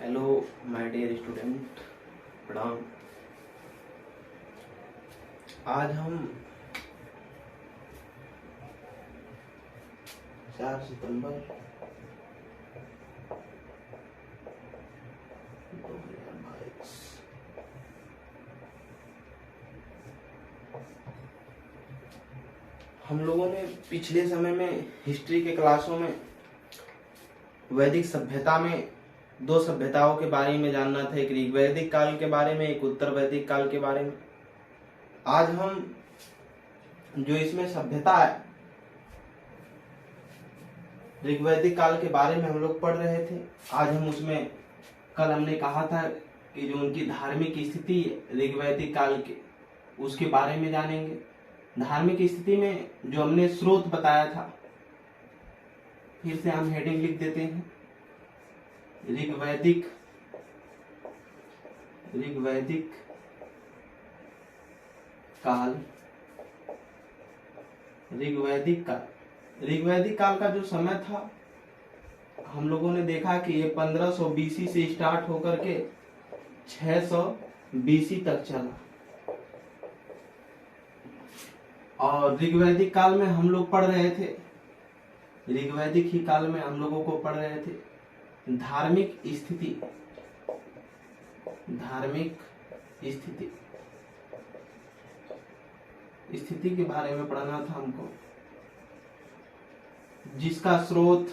Hello my dear student, प्रणाम। आज हम 4 सितंबर 2022 हम लोगों ने पिछले समय में हिस्ट्री के क्लासों में वैदिक सभ्यता में 2 सभ्यताओं के बारे में जानना था, एक ऋग्वैदिक काल के बारे में, एक उत्तर वैदिक काल के बारे में। आज हम जो इसमें सभ्यता है ऋग्वैदिक काल के बारे में हम लोग पढ़ रहे थे। आज हम उसमें कल हमने कहा था कि जो उनकी धार्मिक स्थिति ऋग्वैदिक काल के उसके बारे में जानेंगे। धार्मिक स्थिति में जो हमने स्रोत बताया था, फिर से हम हेडिंग लिख देते हैं, ऋग्वैदिक काल। ऋग्वैदिक काल का जो समय था हम लोगों ने देखा कि ये 1500 बीसी से स्टार्ट होकर के 600 बीसी तक चला। और ऋग्वैदिक काल में हम लोग पढ़ रहे थे, ऋग्वैदिक ही काल में हम लोगों को पढ़ रहे थे धार्मिक स्थिति के बारे में पढ़ना था हमको, जिसका स्रोत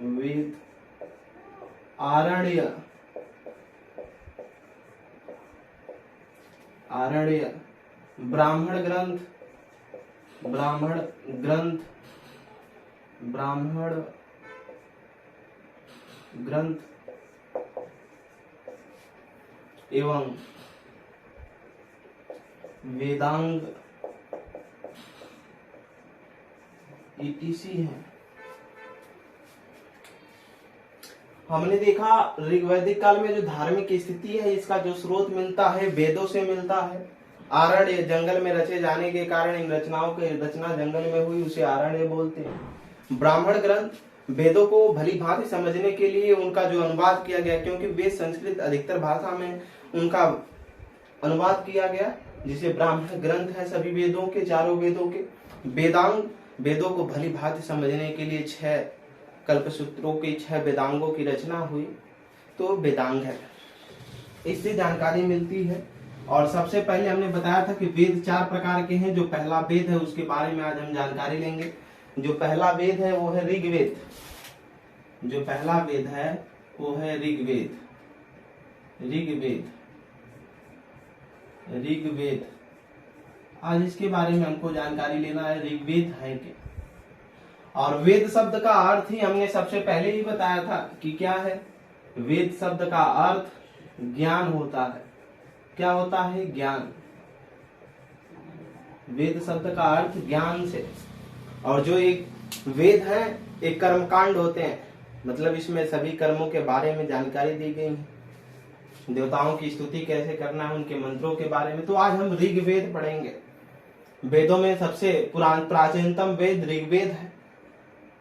वेद, आरण्य, ब्राह्मण ग्रंथ एवं वेदांग ETC है। हमने देखा ऋग्वैदिक काल में जो धार्मिक स्थिति है इसका जो स्रोत मिलता है वेदों से मिलता है। आरण्य, जंगल में रचे जाने के कारण इन रचनाओं की रचना जंगल में हुई, उसे आरण्य बोलते हैं। ब्राह्मण ग्रंथ, वेदों को भली भांति समझने के लिए उनका जो अनुवाद किया गया, क्योंकि वेद संस्कृत अधिकतर भाषा में उनका अनुवाद किया गया, जिसे ब्राह्मण ग्रंथ है सभी वेदों के, चारों वेदों के। वेदांग, वेदों को भली भांति समझने के लिए 6 कल्पसूत्रों के 6 वेदांगों की रचना हुई, तो वेदांग है, इससे जानकारी मिलती है। और सबसे पहले हमने बताया था कि वेद 4 प्रकार के हैं। जो पहला वेद है उसके बारे में आज हम जानकारी लेंगे। जो पहला वेद है वो है ऋग्वेद। जो पहला वेद है वो है ऋग्वेद। आज इसके बारे में हमको जानकारी लेना है, ऋग्वेद है क्या। और वेद शब्द का अर्थ ही हमने सबसे पहले ही बताया था कि क्या है। वेद शब्द का अर्थ ज्ञान होता है। क्या होता है? ज्ञान। वेद शब्द का अर्थ ज्ञान से। और जो एक वेद है एक कर्मकांड होते हैं, मतलब इसमें सभी कर्मों के बारे में जानकारी दी गई है। देवताओं की स्तुति कैसे करना है, उनके मंत्रों के बारे में। तो आज हम ऋग्वेद पढ़ेंगे। वेदों में सबसे प्राचीनतम वेद ऋग्वेद है,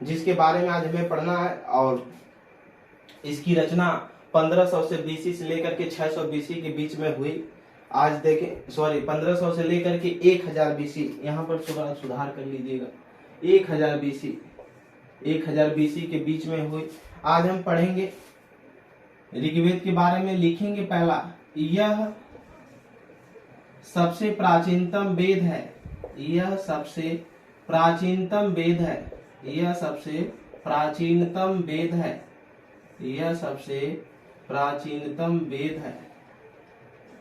जिसके बारे में आज हमें पढ़ना है। और इसकी रचना 1500 से बीसी से लेकर के 600 बीसी के बीच में हुई। आज देखें, 1500 से लेकर के 1000 बीसी, यहाँ पर थोड़ा सुधार कर लीजिएगा, 1000 बीसी के बीच में हुई। आज हम पढ़ेंगे ऋग्वेद के बारे में, लिखेंगे पहला, यह सबसे प्राचीनतम वेद है। यह सबसे प्राचीनतम वेद है। यह सबसे प्राचीनतम वेद है। यह सबसे प्राचीनतम वेद है।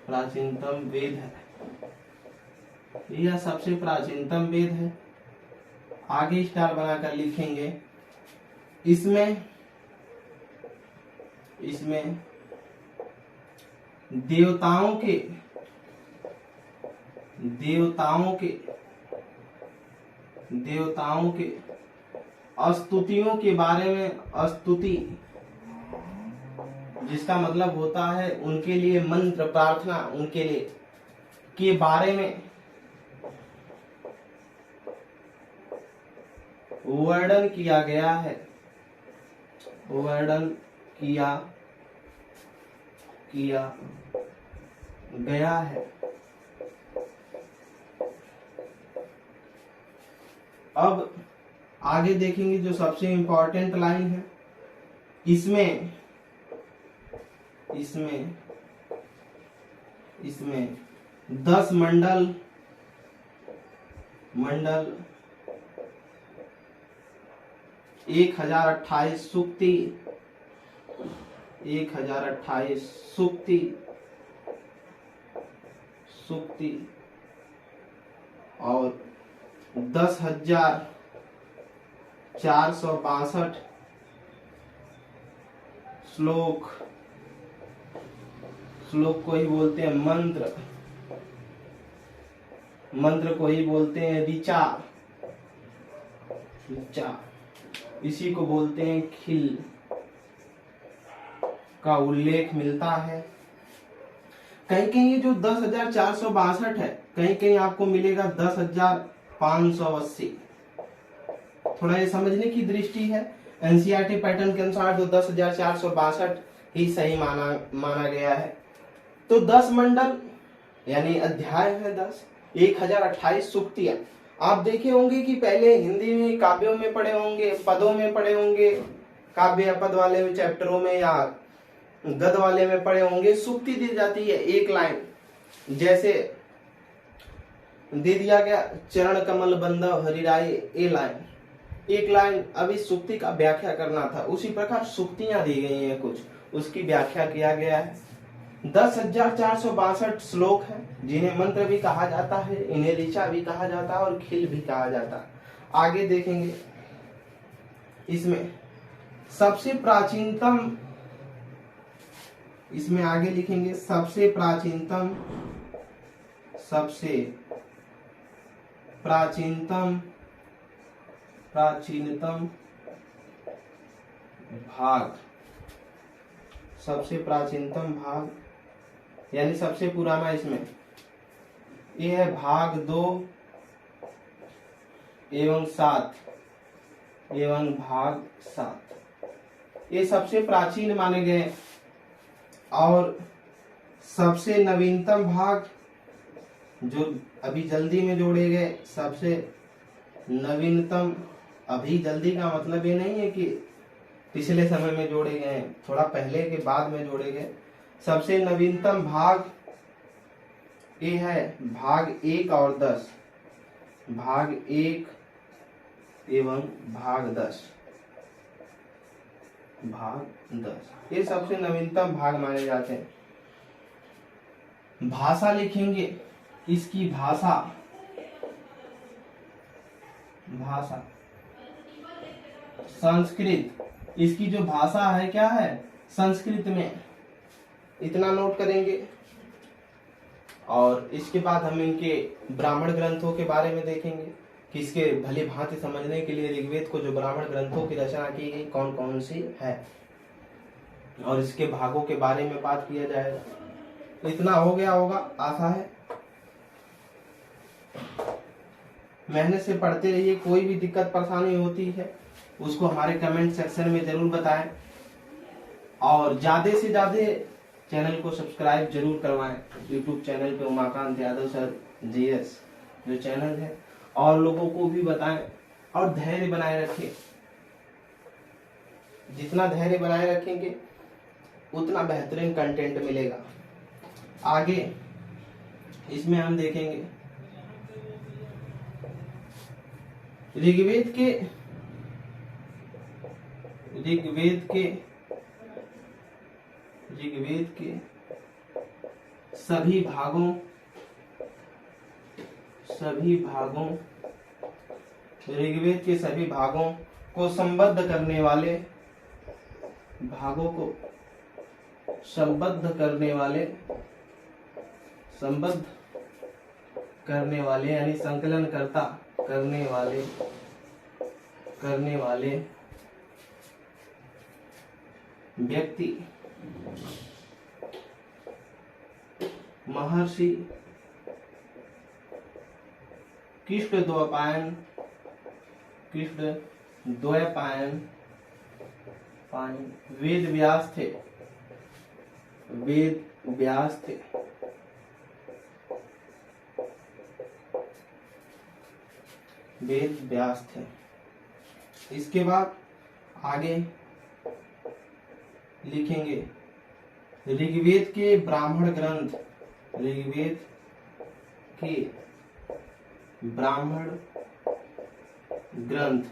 प्राचीनतम वेद है। यह सबसे प्राचीनतम वेद है। आगे स्टार बनाकर लिखेंगे, इसमें देवताओं के स्तुतियों के बारे में, स्तुति जिसका मतलब होता है उनके लिए मंत्र प्रार्थना, उनके लिए के बारे में वर्णन किया गया है, वर्णन किया गया है। अब आगे देखेंगे जो सबसे इंपॉर्टेंट लाइन है, इसमें 10 मंडल 1028 सूक्ति 1028 सूक्ति और 10,462 श्लोक को ही बोलते हैं मंत्र को ही बोलते हैं ऋचा, इसी को बोलते हैं खिल का उल्लेख मिलता है। कहीं कहीं ये जो 10,462 है, कहीं कहीं आपको मिलेगा 10,580। थोड़ा ये समझने की दृष्टि है, एनसीईआरटी पैटर्न के अनुसार जो 10,462 ही सही माना गया है। तो 10 मंडल यानी अध्याय है 10, 1028 सूक्तियां। आप देखे होंगे कि पहले हिंदी में काव्यों में पढ़े होंगे, पदों में पढ़े होंगे, काव्य या पद वाले चैप्टरों में या गद वाले में पढ़े होंगे। सूक्ति दी जाती है एक लाइन, जैसे दे दिया गया चरण कमल बंधव हरिराय, ए लाइन, एक लाइन। अब इस सूक्ति का व्याख्या करना था, उसी प्रकार सूक्तियां दी गई हैं कुछ, उसकी व्याख्या किया गया है। 10,462 श्लोक है, जिन्हें मंत्र भी कहा जाता है, इन्हें ऋचा भी कहा जाता है और खिल भी कहा जाता है। आगे देखेंगे, इसमें सबसे प्राचीनतम, इसमें आगे लिखेंगे सबसे प्राचीनतम भाग, सबसे प्राचीनतम भाग यानी सबसे पुराना, इसमें यह है भाग 2 एवं 7 एवं भाग 7, ये सबसे प्राचीन माने गए। और सबसे नवीनतम भाग जो अभी जल्दी में जोड़े गए, सबसे नवीनतम, अभी जल्दी का मतलब ये नहीं है कि पिछले समय में जोड़े गए, थोड़ा पहले के बाद में जोड़े गए। सबसे नवीनतम भाग ये है भाग 1 और 10, भाग 1 एवं भाग 10, ये सबसे नवीनतम भाग माने जाते हैं। भाषा लिखेंगे, इसकी भाषा संस्कृत, इसकी जो भाषा है क्या है, संस्कृत में, इतना नोट करेंगे। और इसके बाद हम इनके ब्राह्मण ग्रंथों के बारे में देखेंगे कि इसके भली भांति समझने के लिए ऋग्वेद को जो ब्राह्मण ग्रंथों की रचना की गई कौन कौन सी है, और इसके भागों के बारे में बात किया जाएगा। इतना हो गया होगा, आशा है। मेहनत से पढ़ते रहिए, कोई भी दिक्कत परेशानी होती है उसको हमारे कमेंट सेक्शन में जरूर बताएं, और ज्यादा से ज्यादा चैनल को सब्सक्राइब जरूर करवाएं। यूट्यूब चैनल पे उमाकांत यादव सर जीएस जो चैनल है, और लोगों को भी बताएं, और धैर्य बनाए रखें। जितना धैर्य बनाए रखेंगे उतना बेहतरीन कंटेंट मिलेगा। आगे इसमें हम देखेंगे ऋग्वेद के सभी भागों ऋग्वेद के सभी भागों को संबद्ध करने वाले यानी संकलन करने वाले व्यक्ति महर्षि कृष्णद्वैपायन द्वैपायन पानी, वेद व्यास थे, वेद व्यास थे। वेद व्यास थे। इसके बाद आगे लिखेंगे ऋग्वेद के ब्राह्मण ग्रंथ, ऋग्वेद के ब्राह्मण ग्रंथ।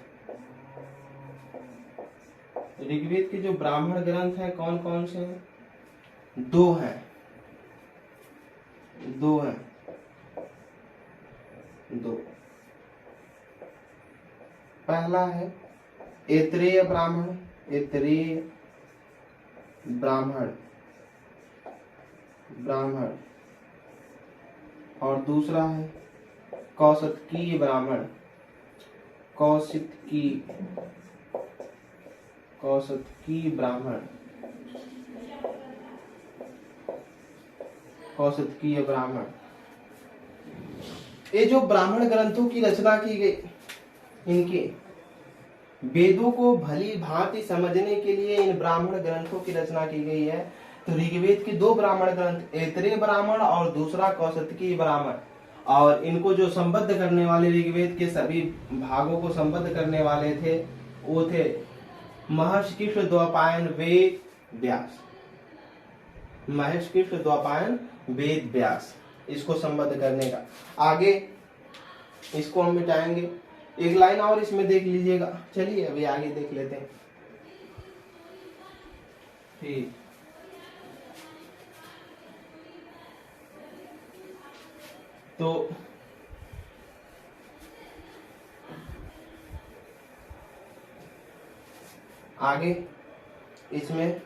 ऋग्वेद के जो ब्राह्मण ग्रंथ हैं कौन कौन से हैं? दो हैं, दो हैं, दो। पहला है ऐतरेय ब्राह्मण, ऐतरेय ब्राह्मण, ब्राह्मण। और दूसरा है कौशिकी ब्राह्मण, कौशिकी, कौशिकी ब्राह्मण, कौशिकी ब्राह्मण। ये जो ब्राह्मण ग्रंथों की रचना की गई, इनके वेदों को भली भांति समझने के लिए इन ब्राह्मण ग्रंथों की रचना की गई है। तो ऋग्वेद के दो ब्राह्मण ग्रंथ, ऐतरेय ब्राह्मण और दूसरा कौशिकी ब्राह्मण, और इनको जो संबद्ध करने वाले, ऋग्वेद के सभी भागों को संबद्ध करने वाले थे, वो थे महर्षि कृष्ण द्वैपायन वेद व्यास, महर्षि कृष्ण द्वैपायन वेद व्यास, इसको संबद्ध करने का। आगे इसको हम मिटाएंगे, एक लाइन और इसमें देख लीजिएगा। चलिए अभी आगे देख लेते हैं। ठीक, तो आगे इसमें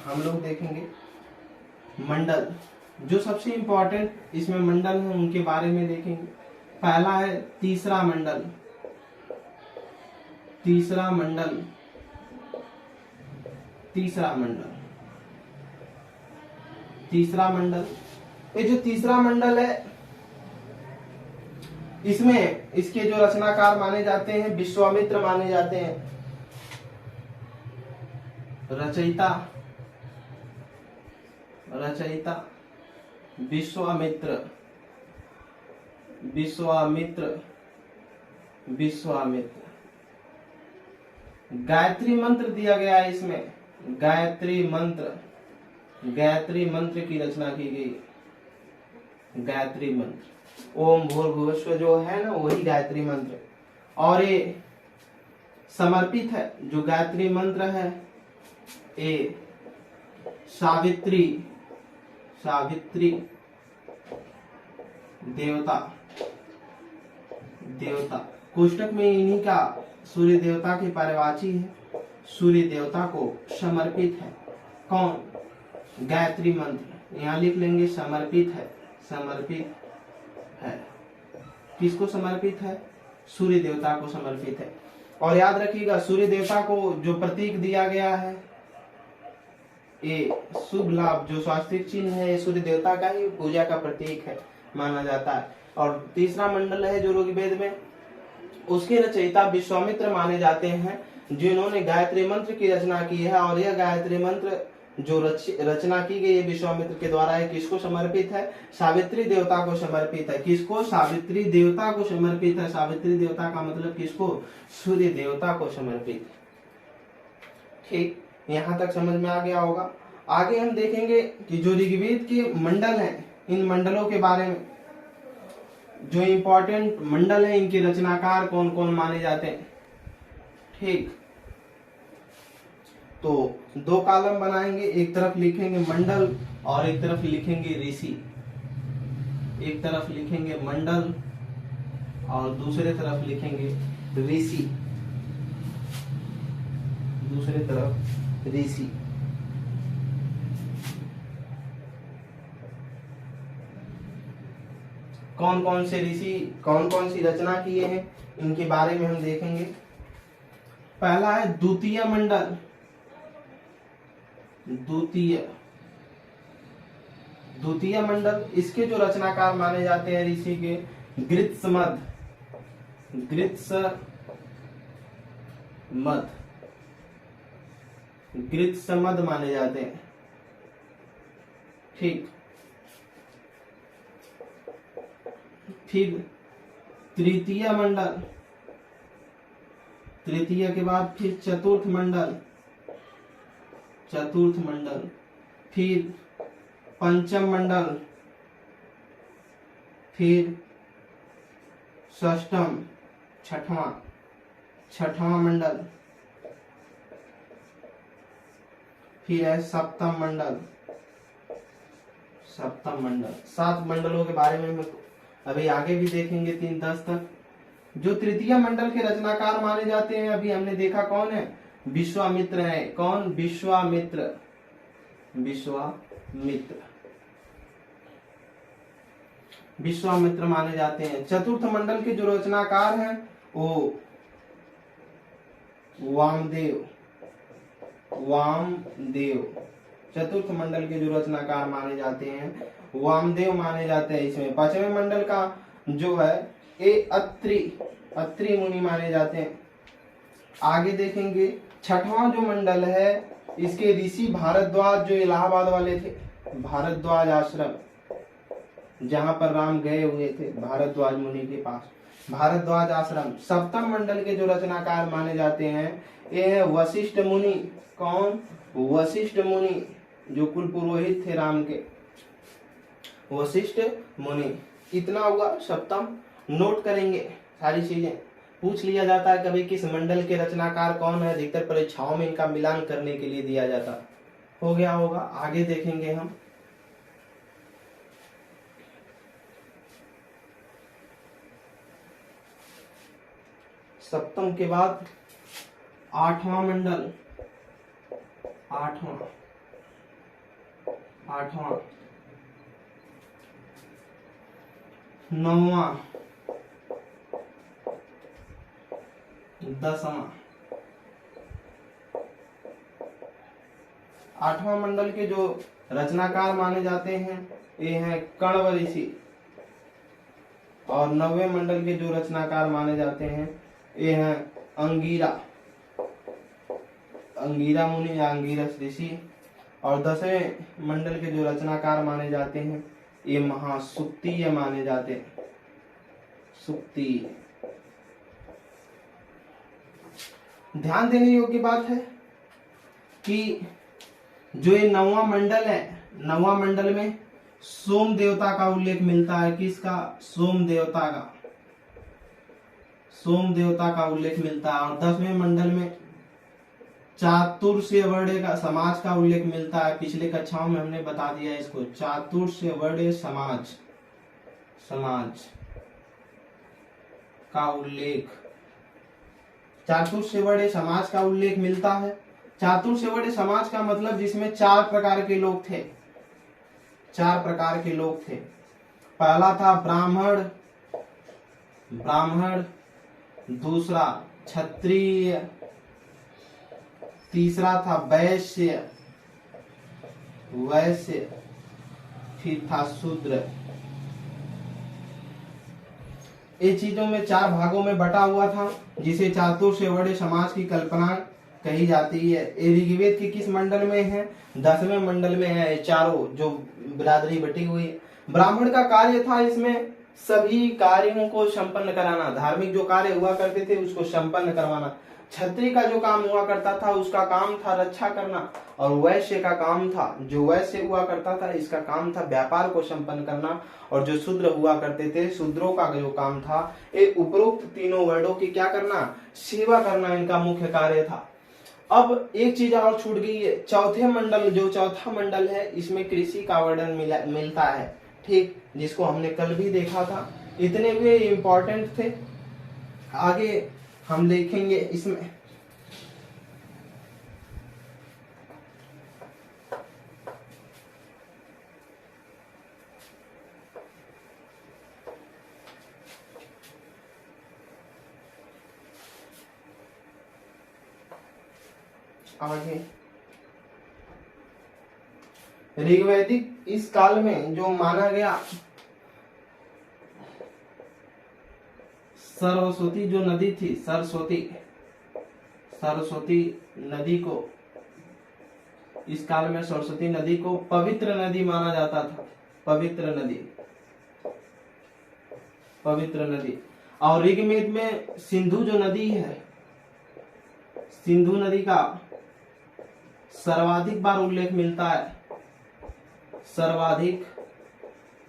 हम लोग देखेंगे मंडल, जो सबसे इंपॉर्टेंट इसमें मंडल है उनके बारे में देखेंगे। पहला है तीसरा मंडल, तीसरा मंडल, तीसरा मंडल, तीसरा मंडल। ये जो तीसरा मंडल है, इसमें इसके जो रचनाकार माने जाते हैं विश्वामित्र माने जाते हैं, रचयिता, रचयिता विश्वामित्र, विश्वामित्र, विश्वामित्र। गायत्री मंत्र दिया गया है इसमें, गायत्री मंत्र, गायत्री मंत्र की रचना की गई, गायत्री मंत्र। ओम भूर्भुवस्व जो है ना, वही गायत्री मंत्र। और ये समर्पित है, जो गायत्री मंत्र है ये सावित्री, सावित्री देवता, देवता कोष्टक में इन्हीं का सूर्य देवता के पर्यवाची है, सूर्य देवता को समर्पित है। कौन? गायत्री मंत्र। यहाँ लिख लेंगे समर्पित है, समर्पित है। किसको समर्पित है? सूर्य देवता को समर्पित है। और याद रखिएगा सूर्य देवता को जो प्रतीक दिया गया है, ये शुभ लाभ जो स्वास्तिक चिन्ह है, सूर्य देवता का ही पूजा का प्रतीक है माना जाता है। और तीसरा मंडल है जो ऋग्वेद में, उसके रचयिता विश्वामित्र माने जाते हैं, जिन्होंने गायत्री मंत्र की रचना की है। और यह गायत्री मंत्र जो रचना की गई है विश्वामित्र के द्वारा है, किसको समर्पित है? सावित्री देवता को समर्पित है। किसको? सावित्री देवता को समर्पित है। सावित्री देवता का मतलब किसको? सूर्य देवता को समर्पित। ठीक, यहाँ तक समझ में आ गया होगा। आगे हम देखेंगे कि जो ऋग्वेद के मंडल हैं, इन मंडलों के बारे में, जो इंपॉर्टेंट मंडल है, इनके रचनाकार कौन कौन माने जाते हैं। ठीक, तो दो कॉलम बनाएंगे, एक तरफ लिखेंगे मंडल और एक तरफ लिखेंगे ऋषि। एक तरफ लिखेंगे मंडल और दूसरे तरफ लिखेंगे ऋषि, दूसरे तरफ ऋषि। कौन कौन से ऋषि कौन कौन सी रचना किए हैं, इनके बारे में हम देखेंगे। पहला है द्वितीय मंडल, द्वितीय, द्वितीय मंडल। इसके जो रचनाकार माने जाते हैं ऋषि के, गृत्समद, गृत्समद, मध, घृत से मध माने जाते हैं। ठीक, फिर तृतीय मंडल, तृतीय के बाद फिर चतुर्थ मंडल, चतुर्थ मंडल, फिर पंचम मंडल, फिर षष्ठम, छठवां, छठवां मंडल, फिर है सप्तम मंडल, सप्तम मंडल। 7 मंडलों के बारे में हम अभी आगे भी देखेंगे 3-10 तक। जो तृतीय मंडल के रचनाकार माने जाते हैं, अभी हमने देखा कौन है, विश्वामित्र है। कौन? विश्वामित्र, विश्वामित्र, विश्वामित्र माने जाते हैं। चतुर्थ मंडल के जो रचनाकार हैं वो वामदेव, वामदेव। चतुर्थ मंडल के जो रचनाकार माने जाते हैं वामदेव माने जाते हैं। इसमें पांचवें मंडल का जो है ये अत्रि, अत्रि मुनि माने जाते हैं। आगे देखेंगे छठवां जो मंडल है इसके ऋषि भारद्वाज, जो इलाहाबाद वाले थे, भारद्वाज आश्रम जहां पर राम गए हुए थे भारद्वाज मुनि के पास, भारद्वाज आश्रम। सप्तम मंडल के जो रचनाकार माने जाते हैं ये है वशिष्ठ मुनि। कौन? वशिष्ठ मुनि, जो कुल पुरोहित थे राम के, वशिष्ठ मुनि। इतना हुआ सप्तम। नोट करेंगे सारी चीजें, पूछ लिया जाता है कभी किस मंडल के रचनाकार कौन है, अधिकतर परीक्षाओं में इनका मिलान करने के लिए दिया जाता है। हो गया होगा, आगे देखेंगे हम। सप्तम के बाद आठवां मंडल, आठवां, आठवां, नौवां, 10वां। आठवां मंडल के जो रचनाकार माने जाते हैं ये हैं कण्व ऋषि। और 9वें मंडल के जो रचनाकार माने जाते हैं ये हैं अंगीरा, अंगीरा मुनि या अंगीरस ऋषि। और 10वें मंडल के जो रचनाकार माने जाते हैं ये महासुक्तीय माने जाते हैं, सुक्तीय। ध्यान देने योग्य बात है कि जो ये 9वां मंडल है, 9वां मंडल में सोम देवता का उल्लेख मिलता है। किसका? सोम देवता का, सोम देवता का उल्लेख मिलता है। और 10वें मंडल में चातुर्स्य वर्ण का समाज का उल्लेख मिलता है। पिछले कक्षाओं में हमने बता दिया इसको, चातुर्स्य वर्ण समाज, समाज का उल्लेख, चातुर्स्य वर्ण समाज का उल्लेख मिलता है। चातुर्स्य वर्ण समाज का मतलब जिसमें 4 प्रकार के लोग थे, 4 प्रकार के लोग थे। पहला था ब्राह्मण, ब्राह्मण, दूसरा क्षत्रिय, तीसरा था वैश्य, वैश्य, फिर था शूद्र। ये चीजों में 4 भागों में बटा हुआ था, जिसे चातुर्स्य वर्ण समाज की कल्पना कही जाती है। ये ऋग्वेद के किस मंडल में है? 10वें मंडल में है। चारों जो बिरादरी बटी हुई है। ब्राह्मण का कार्य था इसमें सभी कार्यों को संपन्न कराना, धार्मिक जो कार्य हुआ करते थे उसको संपन्न करवाना। क्षत्रिय का जो काम हुआ करता था उसका काम था रक्षा करना। और वैश्य का काम था, जो वैश्य हुआ करता था इसका काम था व्यापार को संपन्न करना। और जो शूद्र हुआ करते थे, शूद्रों का जो काम था ये उपरोक्त तीनों वर्णों की क्या करना? सेवा करना इनका मुख्य कार्य था। अब एक चीज और छूट गई है, चौथे मंडल, जो चौथा मंडल है इसमें कृषि का वर्णन मिलता है, ठीक, जिसको हमने कल भी देखा था। इतने वे इम्पोर्टेंट थे, आगे हम देखेंगे इसमें। आगे ऋग्वैदिक इस काल में जो माना गया, सरस्वती जो नदी थी, सरस्वती, सरस्वती नदी को, इस काल में सरस्वती नदी को पवित्र नदी माना जाता था। पवित्र नदी, पवित्र नदी। और ऋग्वेद में सिंधु जो नदी है, सिंधु नदी का सर्वाधिक बार उल्लेख मिलता है। सर्वाधिक,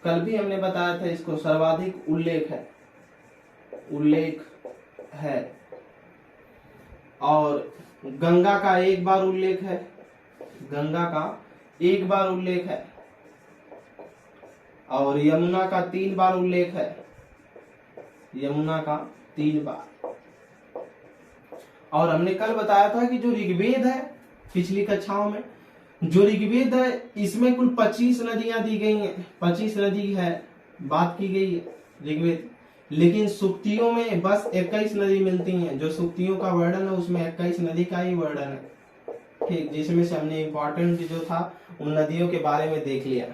कल भी हमने बताया था इसको, सर्वाधिक उल्लेख है, उल्लेख है। और गंगा का एक बार उल्लेख है, गंगा का एक बार उल्लेख है। और यमुना का 3 बार उल्लेख है, यमुना का 3 बार। और हमने कल बताया था कि जो ऋग्वेद है, पिछली कक्षाओं में जो ऋग्वेद है, इसमें कुल 25 नदियां दी गई हैं, 25 नदी है बात की गई है ऋग्वेद। लेकिन सूक्तियों में बस 21 नदी मिलती हैं। जो सूक्तियों का वर्णन है उसमें 21 नदी का ही वर्णन है, ठीक। जिसमें से हमने इम्पोर्टेंट जो था उन नदियों के बारे में देख लिया।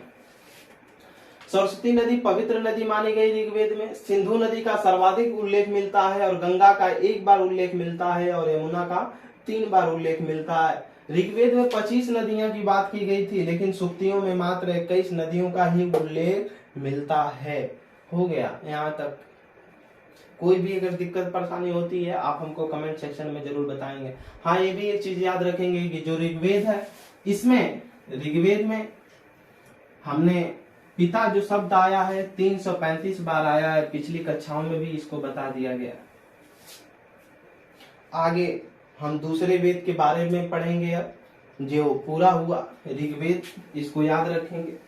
सरस्वती नदी पवित्र नदी मानी गई ऋग्वेद में। सिंधु नदी का सर्वाधिक उल्लेख मिलता है और गंगा का 1 बार उल्लेख मिलता है और यमुना का 3 बार उल्लेख मिलता है। ऋग्वेद में 25 नदियां की बात की गई थी, लेकिन सूक्तियों में मात्र 21 नदियों का ही उल्लेख मिलता है। हो गया यहाँ तक। कोई भी अगर दिक्कत परेशानी होती है आप हमको कमेंट सेक्शन में जरूर बताएंगे। हाँ, ये भी एक चीज याद रखेंगे कि जो ऋग्वेद है, इसमें ऋग्वेद में हमने पिता जो शब्द आया है 335 बार आया है। पिछली कक्षाओं में भी इसको बता दिया गया। आगे हम दूसरे वेद के बारे में पढ़ेंगे। अब जो पूरा हुआ ऋग्वेद, इसको याद रखेंगे।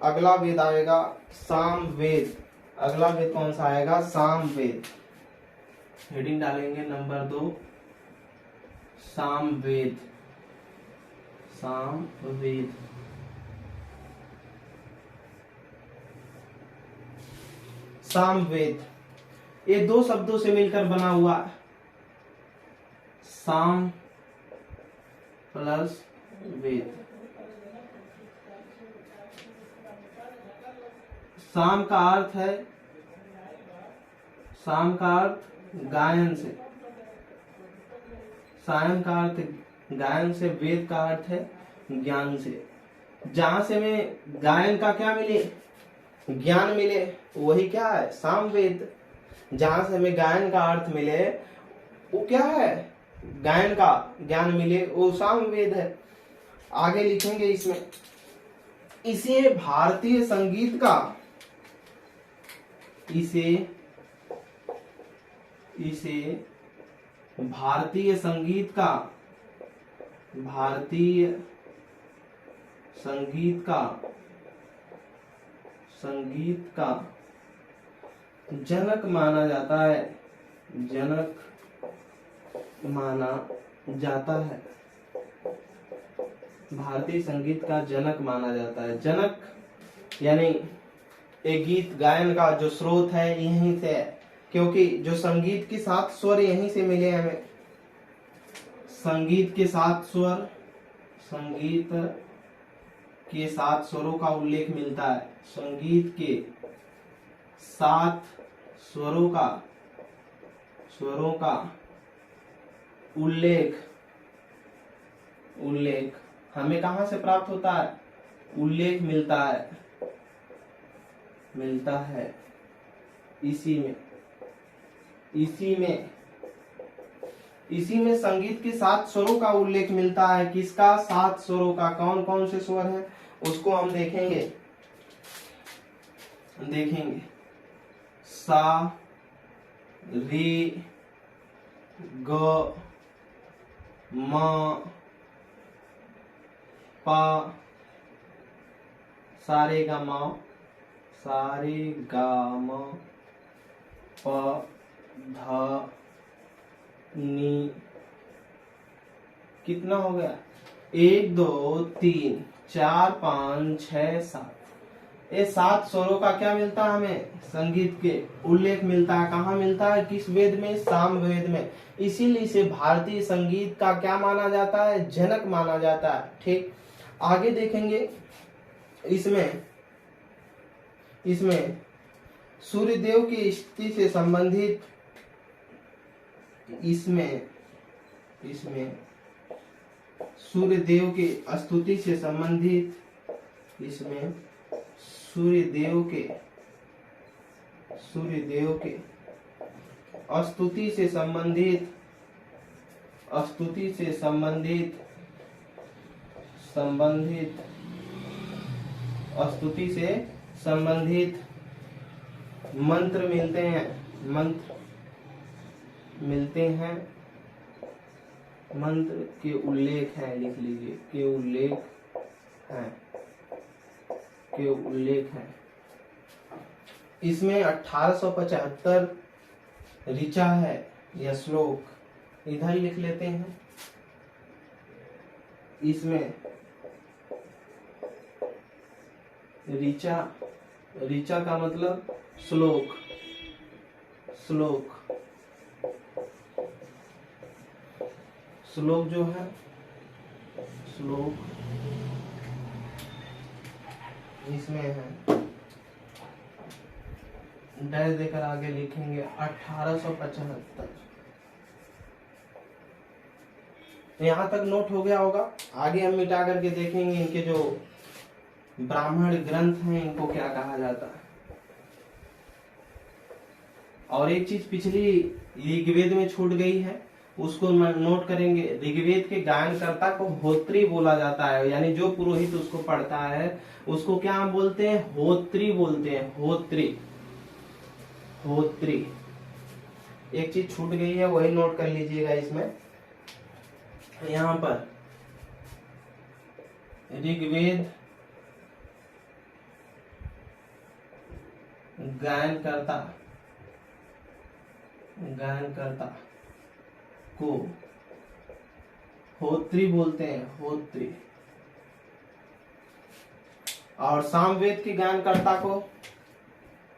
अगला वेद आएगा साम वेद। अगला वेद कौन सा आएगा? साम वेद। हेडिंग डालेंगे नंबर 2, साम वेद। साम वेद। साम वेद ये 2 शब्दों से मिलकर बना हुआ है। साम प्लस वेद। साम का अर्थ है, साम का अर्थ गायन से, सायं का अर्थ गायन से, वेद का अर्थ है ज्ञान से। जहां से हमें गायन का क्या मिले? ज्ञान मिले, वही क्या है? साम वेद। जहां से हमें गायन का अर्थ मिले वो क्या है? गायन का ज्ञान मिले, वो साम वेद है। आगे लिखेंगे इसमें, इसे भारतीय संगीत का, इसे भारतीय संगीत का, भारतीय संगीत का, संगीत का जनक माना जाता है। जनक माना जाता है। भारतीय संगीत का जनक माना जाता है। जनक यानी एक गीत गायन का जो स्रोत है यहीं से है, क्योंकि जो संगीत के 7 स्वर यहीं से मिले हमें। संगीत के 7 स्वर, संगीत के 7 स्वरों का उल्लेख मिलता है। संगीत के 7 स्वरों का उल्लेख हमें कहां से प्राप्त होता है? उल्लेख मिलता है इसी में संगीत के 7 स्वरों का उल्लेख मिलता है। किसका? 7 स्वरों का। कौन कौन से स्वर हैं उसको हम देखेंगे। सा, रे, ग, म, पा, सारे गा म, प, ध, नी। कितना हो गया? 1 2 3 4 5 6 7। ये 7 स्वरों का क्या मिलता है हमें? संगीत के उल्लेख मिलता है। कहाँ मिलता है? किस वेद में? साम वेद में। इसीलिए इसे भारतीय संगीत का क्या माना जाता है? जनक माना जाता है। ठीक, आगे देखेंगे इसमें इसमें सूर्य देव की स्थिति से संबंधित इसमें सूर्य देव की स्तुति से संबंधित इसमें सूर्य देव के स्तुति से संबंधित मंत्र मिलते हैं मंत्र के उल्लेख हैं, लिख लीजिए, के उल्लेख हैं। इसमें 1875 ऋचा है यह श्लोक, इधर लिख लेते हैं। इसमें ऋचा का मतलब श्लोक जो है इसमें है, डैश देकर आगे लिखेंगे 1875। यहाँ तक नोट हो गया होगा। आगे हम मिटा करके देखेंगे इनके जो ब्राह्मण ग्रंथ हैं इनको क्या कहा जाता है। और एक चीज पिछली ऋग्वेद में छूट गई है, उसको नोट करेंगे। ऋग्वेद के गायनकर्ता को होत्री बोला जाता है, यानी जो पुरोहित उसको पढ़ता है उसको क्या हम बोलते हैं? होत्री बोलते हैं। होत्री। एक चीज छूट गई है, वही नोट कर लीजिएगा। इसमें यहाँ पर ऋग्वेद गायनकर्ता को होत्री बोलते हैं, होत्री। और सामवेद के गायनकर्ता को,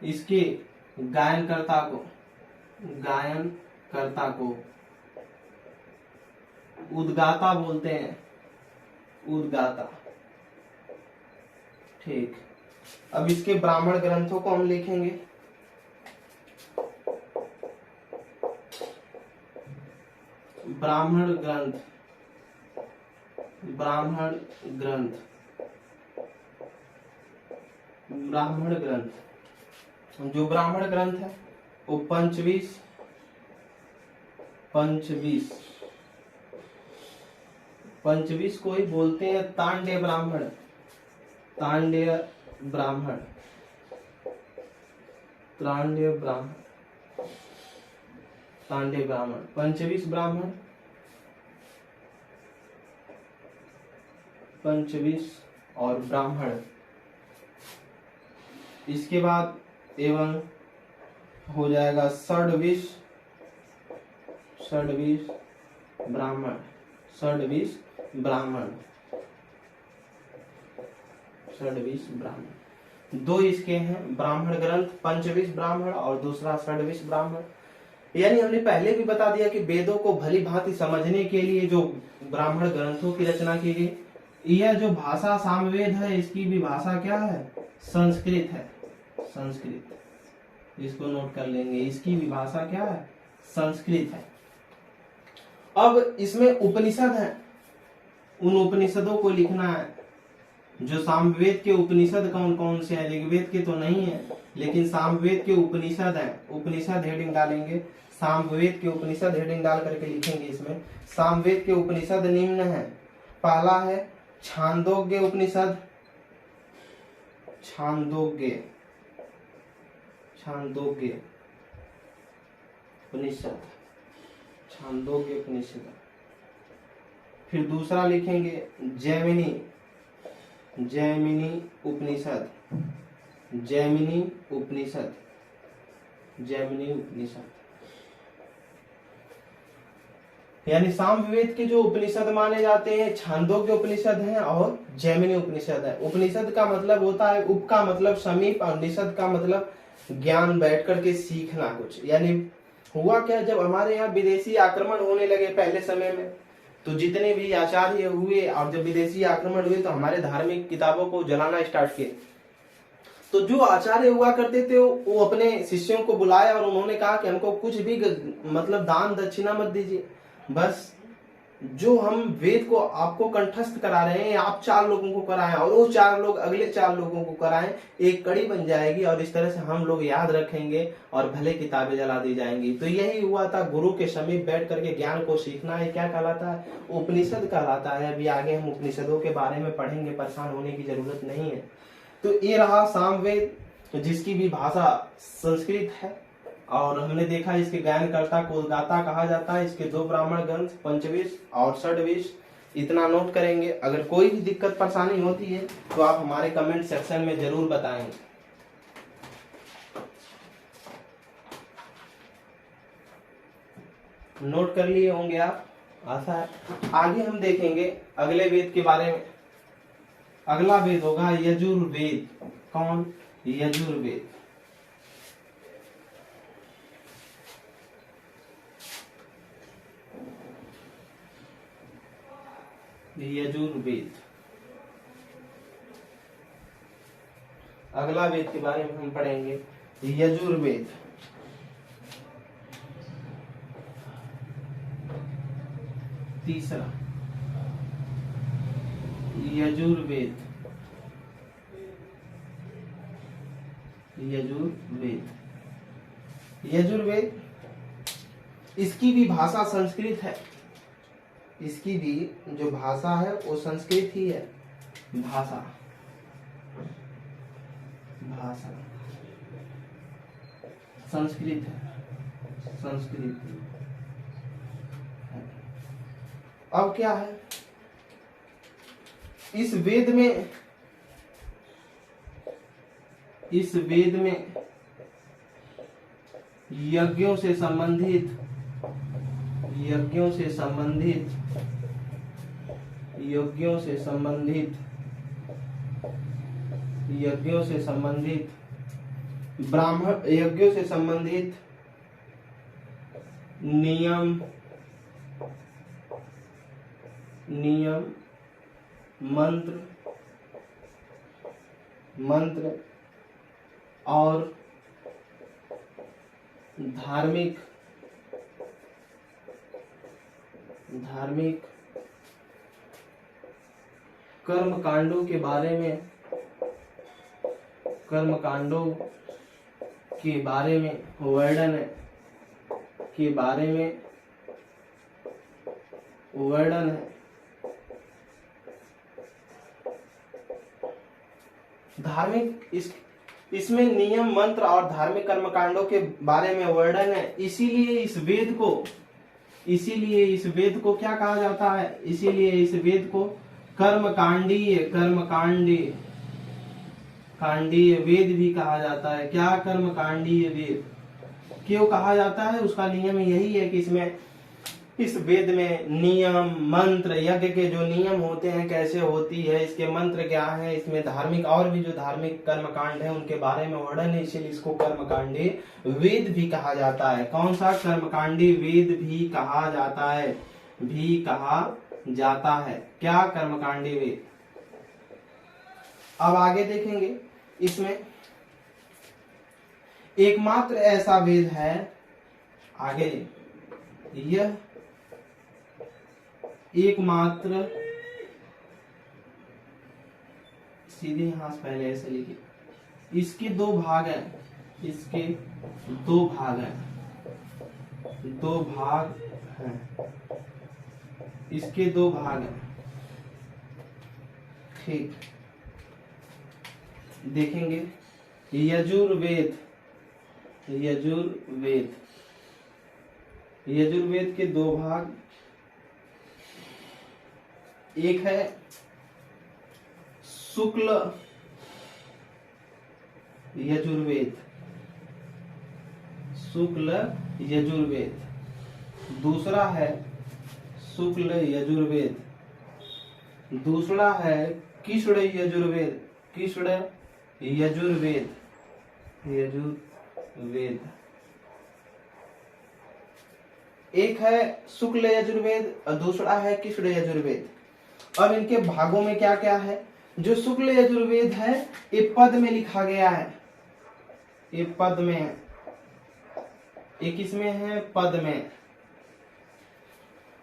इसके गायनकर्ता को उद्गाता बोलते हैं, उद्गाता। ठीक। अब इसके ब्राह्मण ग्रंथों को हम लिखेंगे। ब्राह्मण ग्रंथ जो ब्राह्मण ग्रंथ है वो पंचवीस को ही बोलते हैं तांडेय ब्राह्मण। 25 ब्राह्मण, 25 और ब्राह्मण। इसके बाद एवं हो जाएगा 26 ब्राह्मण। 26 ब्राह्मण। दो इसके हैं ब्राह्मण ग्रंथ, 25 ब्राह्मण और दूसरा 26 ब्राह्मण। यानी हमने पहले भी बता दिया कि वेदों को भली भांति समझने के लिए जो ब्राह्मण ग्रंथों की रचना की गई, यह जो भाषा सामवेद है इसकी भी भाषा क्या है? संस्कृत है। इसको नोट कर लेंगे, इसकी भी भाषा क्या है? संस्कृत है। अब इसमें उपनिषद है, उन उपनिषदों को लिखना है। जो सामवेद के उपनिषद कौन कौन से हैं? ऋग्वेद के तो नहीं है, लेकिन सामवेद के उपनिषद हैं। उपनिषद हेडिंग डालेंगे, सामवेद के उपनिषद हेडिंग डाल करके लिखेंगे। इसमें सामवेद के उपनिषद निम्न है। पहला है छांदोग्य उपनिषद। छांदोग्य उपनिषद। फिर दूसरा लिखेंगे जैमिनी उपनिषद। यानी सामवेद के जो उपनिषद माने जाते हैं छांदोग्य उपनिषद हैं और जैमिनी उपनिषद है। उपनिषद का मतलब होता है, उप का मतलब समीप और निषद का मतलब ज्ञान, बैठ करके सीखना कुछ। यानी हुआ क्या, जब हमारे यहाँ विदेशी आक्रमण होने लगे पहले समय में, तो जितने भी आचार्य हुए और जब विदेशी आक्रमण हुए तो हमारे धार्मिक किताबों को जलाना स्टार्ट किए। तो जो आचार्य हुआ करते थे वो अपने शिष्यों को बुलाया और उन्होंने कहा कि हमको कुछ भी मतलब दान दक्षिणा मत दीजिए, बस जो हम वेद को आपको कंठस्थ करा रहे हैं आप 4 लोगों को कराएं और वो 4 लोग अगले 4 लोगों को कराएं, एक कड़ी बन जाएगी और इस तरह से हम लोग याद रखेंगे और भले किताबें जला दी जाएंगी। तो यही हुआ था, गुरु के समीप बैठ करके ज्ञान को सीखना है। क्या कहलाता है? उपनिषद कहलाता है। अभी आगे हम उपनिषदों के बारे में पढ़ेंगे, परेशान होने की जरूरत नहीं है। तो ये रहा सामवेद, जिसकी भी भाषा संस्कृत है और हमने देखा इसके गायनकर्ता को गाता कहा जाता है। इसके 2 ब्राह्मण ग्रंथ, पंचविश और षडविश। इतना नोट करेंगे। अगर कोई भी दिक्कत परेशानी होती है तो आप हमारे कमेंट सेक्शन में जरूर बताएं। नोट कर लिए होंगे आप, आशा है। आगे हम देखेंगे अगले वेद के बारे में। अगला वेद होगा यजुर्वेद। कौन? यजुर्वेद। यजुर्वेद अगला वेद के बारे में हम पढ़ेंगे। यजुर्वेद तीसरा, यजुर्वेद। यजुर्वेद यजुर्वेद इसकी भी भाषा संस्कृत है। इसकी भी जो भाषा है वो संस्कृत ही है। भाषा भाषा संस्कृत है, संस्कृत है। अब क्या है इस वेद में? इस वेद में यज्ञों से संबंधित यज्ञों से संबंधित यज्ञों से संबंधित यज्ञों से संबंधित ब्राह्मण यज्ञों से संबंधित नियम मंत्र और धार्मिक कर्म कांडों के बारे में वर्णन है। धार्मिक इसमें नियम, मंत्र और धार्मिक कर्मकांडों के बारे में वर्णन है। इसीलिए इस वेद को क्या कहा जाता है? इसीलिए इस वेद को कांडीय वेद भी कहा जाता है। क्या? कर्मकांडीय वेद। क्यों कहा जाता है? उसका नियम यही है कि इस वेद में नियम, मंत्र, यज्ञ के जो नियम होते हैं कैसे होती है, इसके मंत्र क्या है, इसमें धार्मिक और भी जो धार्मिक कर्मकांड है उनके बारे में वर्णन है। इसीलिए इसको कर्मकांडी वेद भी कहा जाता है। कौन सा? कर्मकांडी वेद भी कहा जाता है। क्या? कर्मकांडी वेद। अब आगे देखेंगे। इसमें एकमात्र ऐसा वेद है, आगे यह एकमात्र, सीधे यहां से पहले ऐसे लिखिए, इसके 2 भाग हैं। इसके 2 भाग हैं। इसके 2 भाग हैं। ठीक, देखेंगे। यजुर्वेद के 2 भाग। एक है शुक्ल यजुर्वेद, दूसरा है शुक्ल यजुर्वेद, दूसरा है कृष्ण यजुर्वेद। एक है शुक्ल यजुर्वेद और दूसरा है कृष्ण यजुर्वेद। अब इनके भागों में क्या क्या है? जो शुक्ल यजुर्वेद है ये पद में लिखा गया है, ये पद में है, ये किसमें है, पद में।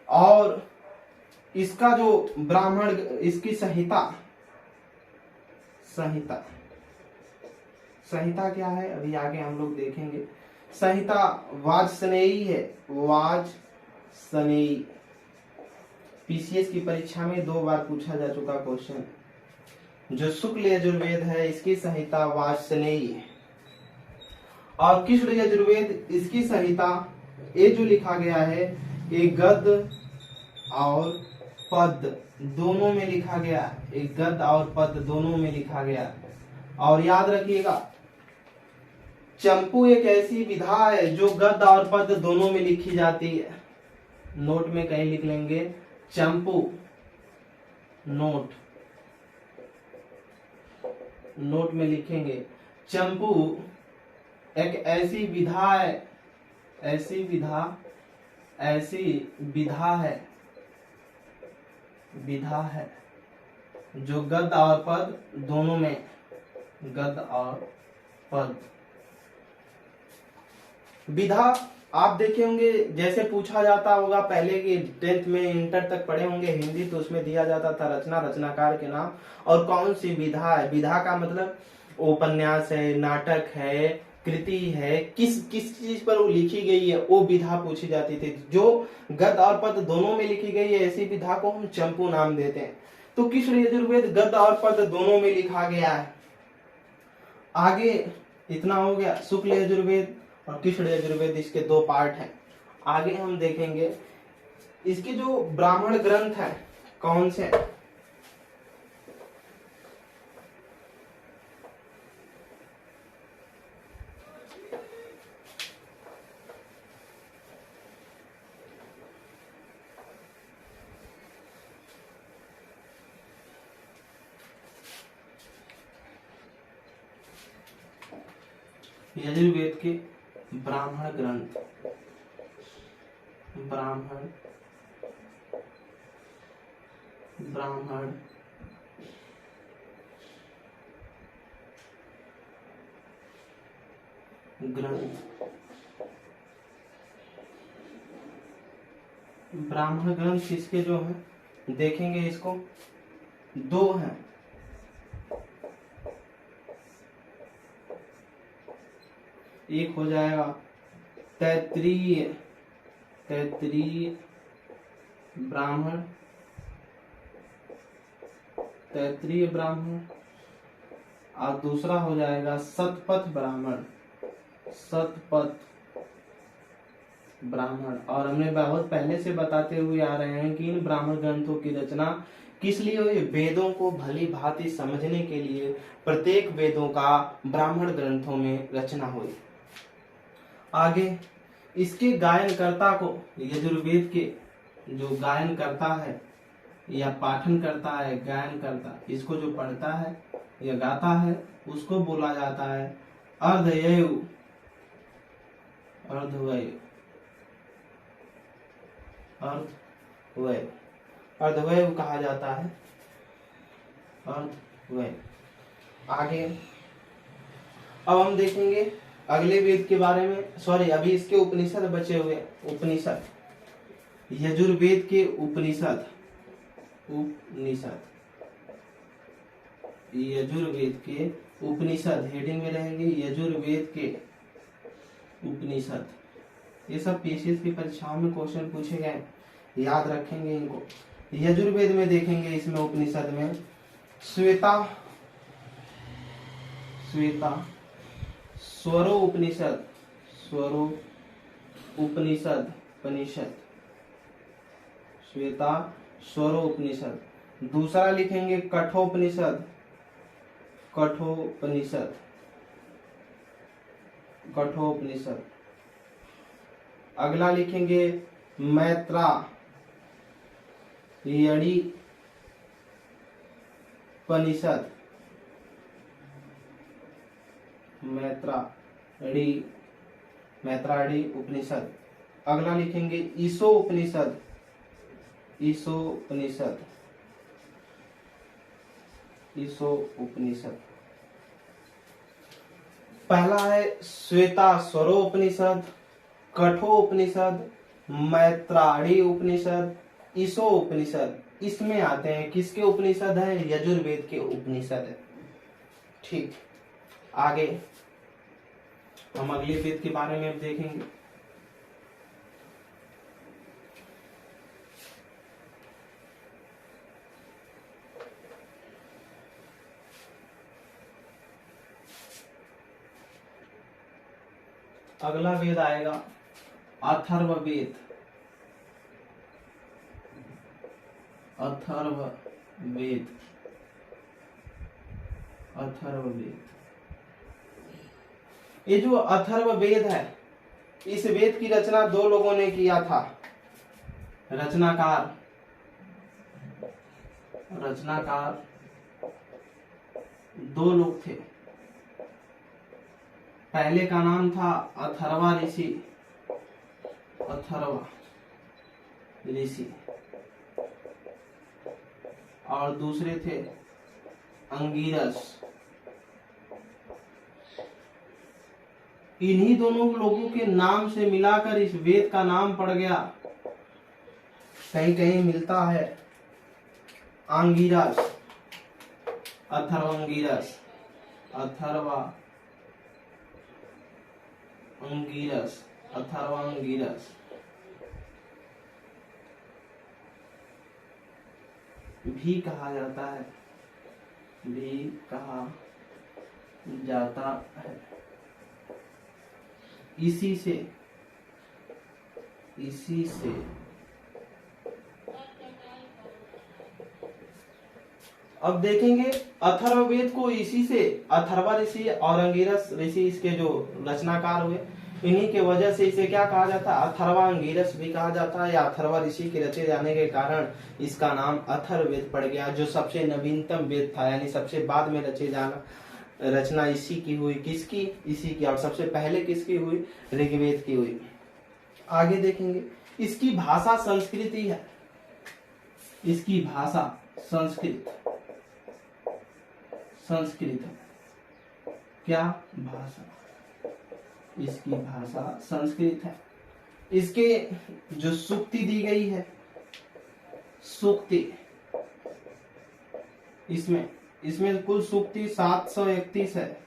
और इसका जो ब्राह्मण, इसकी संहिता, संहिता संहिता क्या है अभी आगे हम लोग देखेंगे। संहिता वाजसनेयी है, वाजसनेयी। पीसीएस की परीक्षा में 2 बार पूछा जा चुका क्वेश्चन। जो शुक्ल यजुर्वेद है इसकी संहिता वाजसनेयी है, और कृष्ण यजुर्वेद इसकी संहिता ये जो लिखा गया है ये गद और पद दोनों में लिखा गया है, एक गद और पद दोनों में लिखा गया है। और याद रखिएगा चंपू एक ऐसी विधा है जो गद और पद दोनों में लिखी जाती है। नोट में कहीं लिख लेंगे चंपू, नोट में लिखेंगे चंपू एक ऐसी विधा है, ऐसी विधा है जो गद और पद दोनों में, गद और पद। विधा आप देखे होंगे जैसे पूछा जाता होगा पहले की 10th में, इंटर तक पढ़े होंगे हिंदी, तो उसमें दिया जाता था रचना, रचनाकार के नाम और कौन सी विधा है। विधा का मतलब उपन्यास है, नाटक है, कृति है, किस चीज पर वो लिखी गई है वो विधा पूछी जाती थी। जो गद और पद दोनों में लिखी गई है ऐसी विधा को हम चंपू नाम देते हैं। तो कृष्ण यजुर्वेद गद और पद दोनों में लिखा गया है। आगे इतना हो गया शुक्ल यजुर्वेद और कृष्ण यजुर्वेद, इसके 2 पार्ट हैं। आगे हम देखेंगे इसके जो ब्राह्मण ग्रंथ है कौन से। यजुर्वेद के ब्राह्मण ग्रंथ, ब्राह्मण ग्रंथ। ब्राह्मण ग्रंथ किसके जो हैं देखेंगे, इसको 2 हैं। एक हो जाएगा तैत्तिरीय ब्राह्मण, तैत्तिरीय ब्राह्मण, और दूसरा हो जाएगा शतपथ ब्राह्मण। और हमने बहुत पहले से बताते हुए आ रहे हैं कि इन ब्राह्मण ग्रंथों की रचना किस लिए हुई, वेदों को भली भांति समझने के लिए प्रत्येक वेदों का ब्राह्मण ग्रंथों में रचना हुई। आगे इसके गायनकर्ता को, यजुर्वेद के जो गायन करता है या पाठन करता है, गायन करता, इसको जो पढ़ता है या गाता है उसको बोला जाता है अर्धवयु, अर्धवयु कहा जाता है, अर्धवयु। आगे अब हम देखेंगे अगले वेद के बारे में, सॉरी अभी इसके उपनिषद बचे हुए, उपनिषद, यजुर्वेद के उपनिषद, यजुर्वेद के उपनिषद हेडिंग में रहेंगे, यजुर्वेद के उपनिषद। ये सब पीसीएस की परीक्षाओं में क्वेश्चन पूछे गए, याद रखेंगे इनको। यजुर्वेद में देखेंगे, इसमें उपनिषद में श्वेता स्वरो उपनिषद, श्वेता स्वरो उपनिषद। दूसरा लिखेंगे कठोपनिषद, अगला लिखेंगे मैत्रायणी उपनिषद, मैत्रायणी उपनिषद। अगला लिखेंगे ईशो उपनिषद, ईशो उपनिषद। पहला है श्वेताश्वरो उपनिषद, कठो उपनिषद, मैत्राणी उपनिषद, ईशो उपनिषद। इसमें आते हैं किसके उपनिषद है? यजुर्वेद के उपनिषद है। ठीक, आगे हम अगले वेद के बारे में देखेंगे। अगला वेद आएगा अथर्ववेद। अथर्ववेद, अथर्ववेद। ये जो अथर्ववेद है, इस वेद की रचना दो लोगों ने किया था। रचनाकार दो लोग थे। पहले का नाम था अथर्वा ऋषि, अथर्वा ऋषि, और दूसरे थे अंगिरस। इन्हीं दोनों लोगों के नाम से मिलाकर इस वेद का नाम पड़ गया। कहीं कहीं मिलता है अंगिरस, अथर्वांगिरस, अथर्वा अंगिरस, अथर्वांगिरस भी कहा जाता है, भी कहा जाता है। इसी से अब देखेंगे अथर्ववेद को इसी से अथर्वा ऋषि और अंगिरस ऋषि इसके जो रचनाकार हुए, इन्हीं के वजह से इसे क्या कहा जाता है? अथर्वा अंगिरस भी कहा जाता है, या अथर्वा ऋषि के रचे जाने के कारण इसका नाम अथर्ववेद पड़ गया, जो सबसे नवीनतम वेद था, यानी सबसे बाद में रचना इसी की हुई। किसकी? इसी की। और सबसे पहले किसकी हुई? ऋग्वेद की हुई। आगे देखेंगे, इसकी भाषा संस्कृति है। इसकी भाषा संस्कृत है। क्या भाषा? इसकी भाषा संस्कृत है। इसके जो सूक्ति दी गई है, सूक्ति, इसमें कुल सूक्ति 731 है।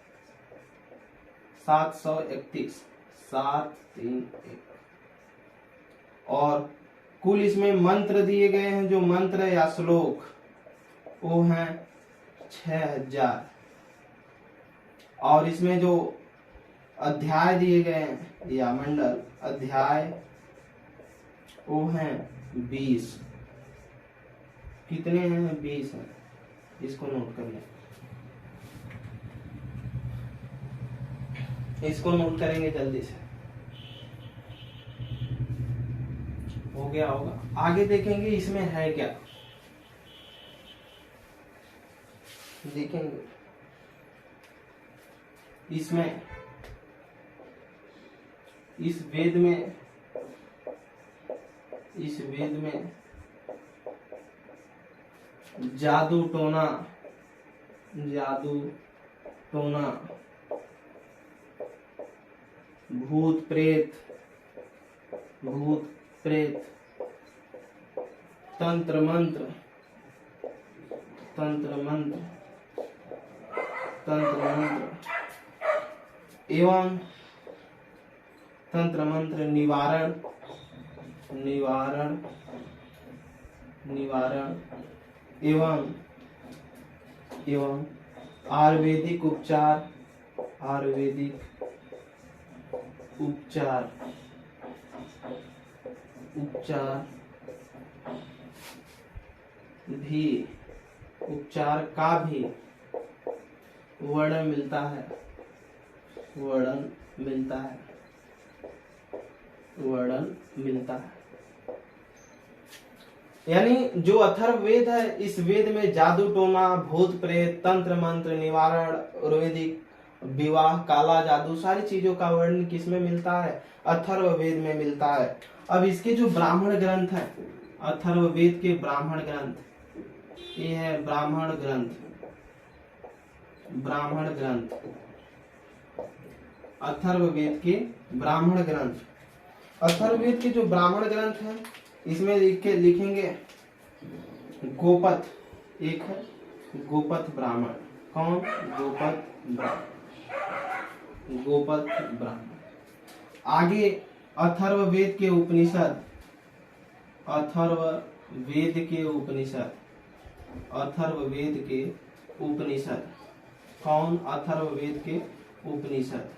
731, 731। और कुल इसमें मंत्र दिए गए हैं, जो मंत्र या श्लोक वो हैं 6000। और इसमें जो अध्याय दिए गए हैं या मंडल अध्याय वो हैं 20। कितने हैं? 20 हैं। इसको नोट कर लें, इसको नोट करेंगे जल्दी से, हो गया होगा। आगे देखेंगे इसमें है क्या, देखेंगे इसमें, इस वेद में जादू टोना, भूत प्रेत, तंत्र मंत्र, एवं तंत्र मंत्र निवारण एवं आयुर्वेदिक उपचार का भी वर्णन मिलता है। यानी जो अथर्ववेद है, इस वेद में जादू टोना, भूत प्रेत, तंत्र मंत्र, निवारण, आयुर्वेदिक, विवाह, काला जादू, सारी चीजों का वर्णन किसमें मिलता है? अथर्ववेद में मिलता है। अब इसके जो ब्राह्मण ग्रंथ है, अथर्ववेद के ब्राह्मण ग्रंथ, ये है ब्राह्मण ग्रंथ। ब्राह्मण ग्रंथ, अथर्ववेद के ब्राह्मण ग्रंथ। अथर्ववेद के जो ब्राह्मण ग्रंथ हैं इसमें लिखेंगे गोपथ, एक है गोपथ ब्राह्मण। कौन? गोपथ ब्राह्मण, गोपथ ब्राह्मण। आगे अथर्ववेद के उपनिषद, अथर्ववेद के उपनिषद, अथर्ववेद के उपनिषद। कौन? अथर्ववेद के उपनिषद,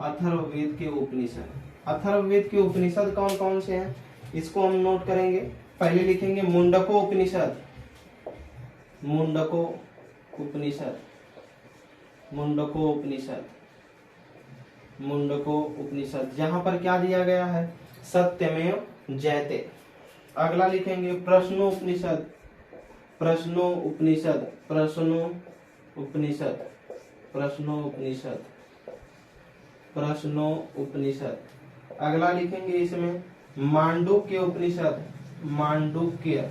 अथर्ववेद के उपनिषद। अथर्ववेद के उपनिषद कौन कौन से हैं इसको हम नोट करेंगे। पहले लिखेंगे मुंडको उपनिषद, मुंडको उपनिषद, मुंडको उपनिषद, मुंडको उपनिषद। जहां पर क्या दिया गया है? सत्यमेव जयते। अगला लिखेंगे प्रश्नो उपनिषद, प्रश्नो उपनिषद, प्रश्नो उपनिषद, प्रश्नो उपनिषद, प्रश्नो उपनिषद। अगला लिखेंगे इसमें मांडुक्य उपनिषद, मांडुक्य,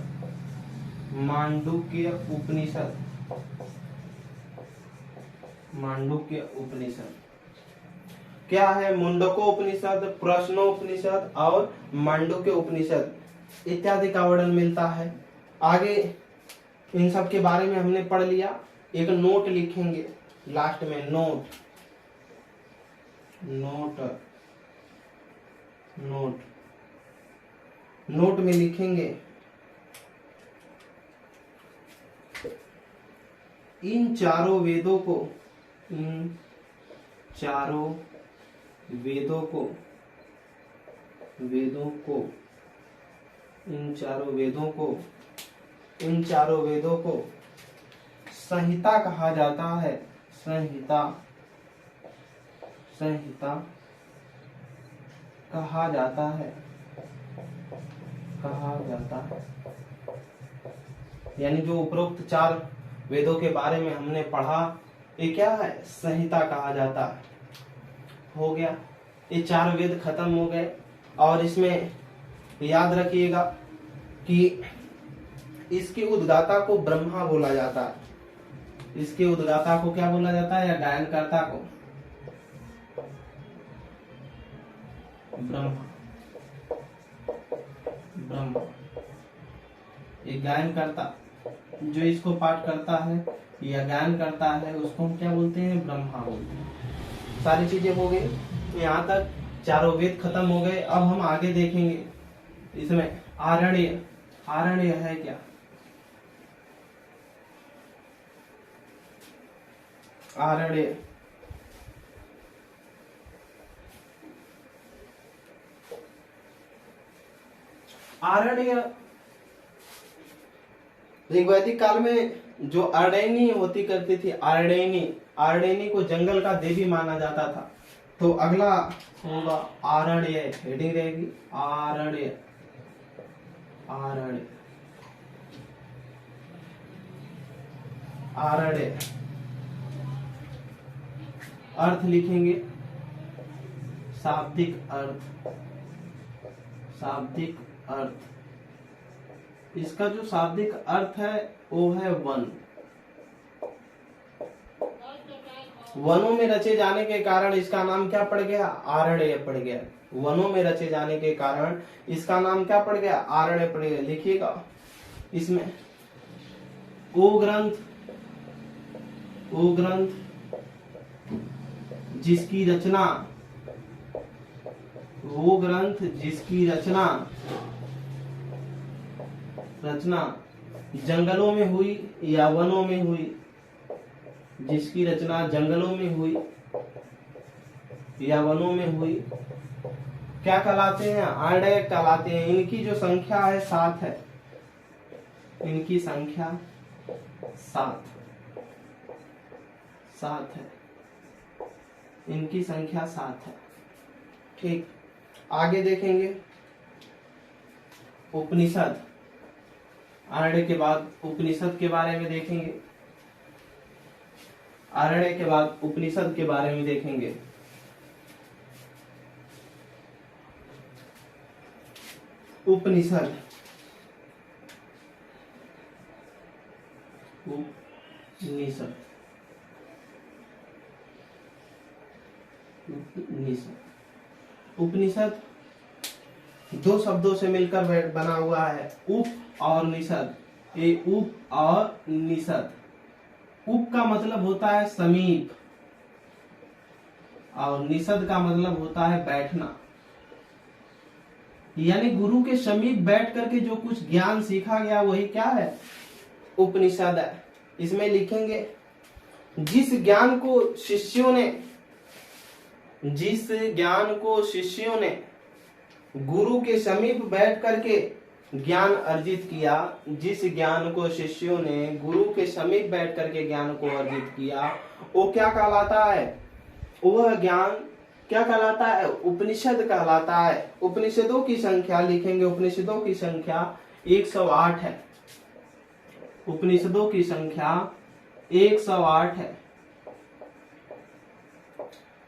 मांडुक्य उपनिषद, मांडुक्य उपनिषद। क्या है? मुंडको उपनिषद, प्रश्नोपनिषद और मांडुक्य उपनिषद इत्यादि का वर्णन मिलता है। आगे इन सब के बारे में हमने पढ़ लिया। एक नोट लिखेंगे लास्ट में, नोट, नोट, नोट, नोट में लिखेंगे इन चारों वेदों को, इन चारों वेदों को, वेदों को, इन चारों वेदों को, इन चारों वेदों को संहिता कहा जाता है, संहिता, संहिता कहा जाता है, कहा जाता है। यानी जो उपरोक्त चार वेदों के बारे में हमने पढ़ा ये क्या है? संहिता कहा जाता है। हो गया, ये चार वेद खत्म हो गए। और इसमें याद रखिएगा कि इसके उद्गाता को ब्रह्मा बोला जाता है। इसके उद्गाता को क्या बोला जाता है? या गायनकर्ता को ब्रह्मा, ब्रह्मा। ये गायनकर्ता जो इसको पाठ करता है या गायन करता है उसको हम क्या बोलते हैं? ब्रह्मा बोलते हैं। सारी चीजें हो गई। यहाँ तक चारों वेद खत्म हो गए। अब हम आगे देखेंगे इसमें आरण्य। आरण्य है क्या? आरण्य, आरण्य ऋग्वैदिक काल में जो अरण्यनी होती करती थी, अरण्यनी, अरण्यनी को जंगल का देवी माना जाता था। तो अगला होगा आरण्य, हेडिंग रहेगी आरण्य, आरण्य, आरण्य। अर्थ लिखेंगे शाब्दिक अर्थ, शाब्दिक अर्थ। इसका जो शाब्दिक अर्थ है वो है वन। वनों में रचे जाने के कारण इसका नाम क्या पड़ गया? आरण्य पड़ गया। वनों में रचे जाने के कारण इसका नाम क्या पड़ गया? आरण्य पड़ गया। लिखिएगा इसमें वो ग्रंथ, वो ग्रंथ जिसकी रचना, वो ग्रंथ जिसकी रचना, रचना जंगलों में हुई या वनों में हुई, जिसकी रचना जंगलों में हुई या वनों में हुई, क्या कहलाते हैं? आरण्य कहलाते हैं। इनकी जो संख्या है 7 है, इनकी संख्या 7, 7 है, इनकी संख्या 7 है। ठीक, आगे देखेंगे उपनिषद। आरण्य के बाद उपनिषद के बारे में देखेंगे, आरण्य के बाद उपनिषद के बारे में देखेंगे। उपनिषद, उपनिषद उपनिषद। उपनिषद दो शब्दों से मिलकर बना हुआ है, उप और निषद। ये उप और निषद। उप का मतलब होता है समीप और निषद का मतलब होता है बैठना। यानी गुरु के समीप बैठ करके जो कुछ ज्ञान सीखा गया वही क्या है, उपनिषद है। इसमें लिखेंगे जिस ज्ञान को शिष्यों ने गुरु के समीप बैठ करके ज्ञान अर्जित किया, जिस ज्ञान को शिष्यों ने गुरु के समीप बैठ करके ज्ञान को अर्जित किया, वो क्या कहलाता है, वह ज्ञान क्या कहलाता है, उपनिषद कहलाता है। उपनिषदों की संख्या लिखेंगे, उपनिषदों की संख्या 108 है। उपनिषदों की संख्या 108 है।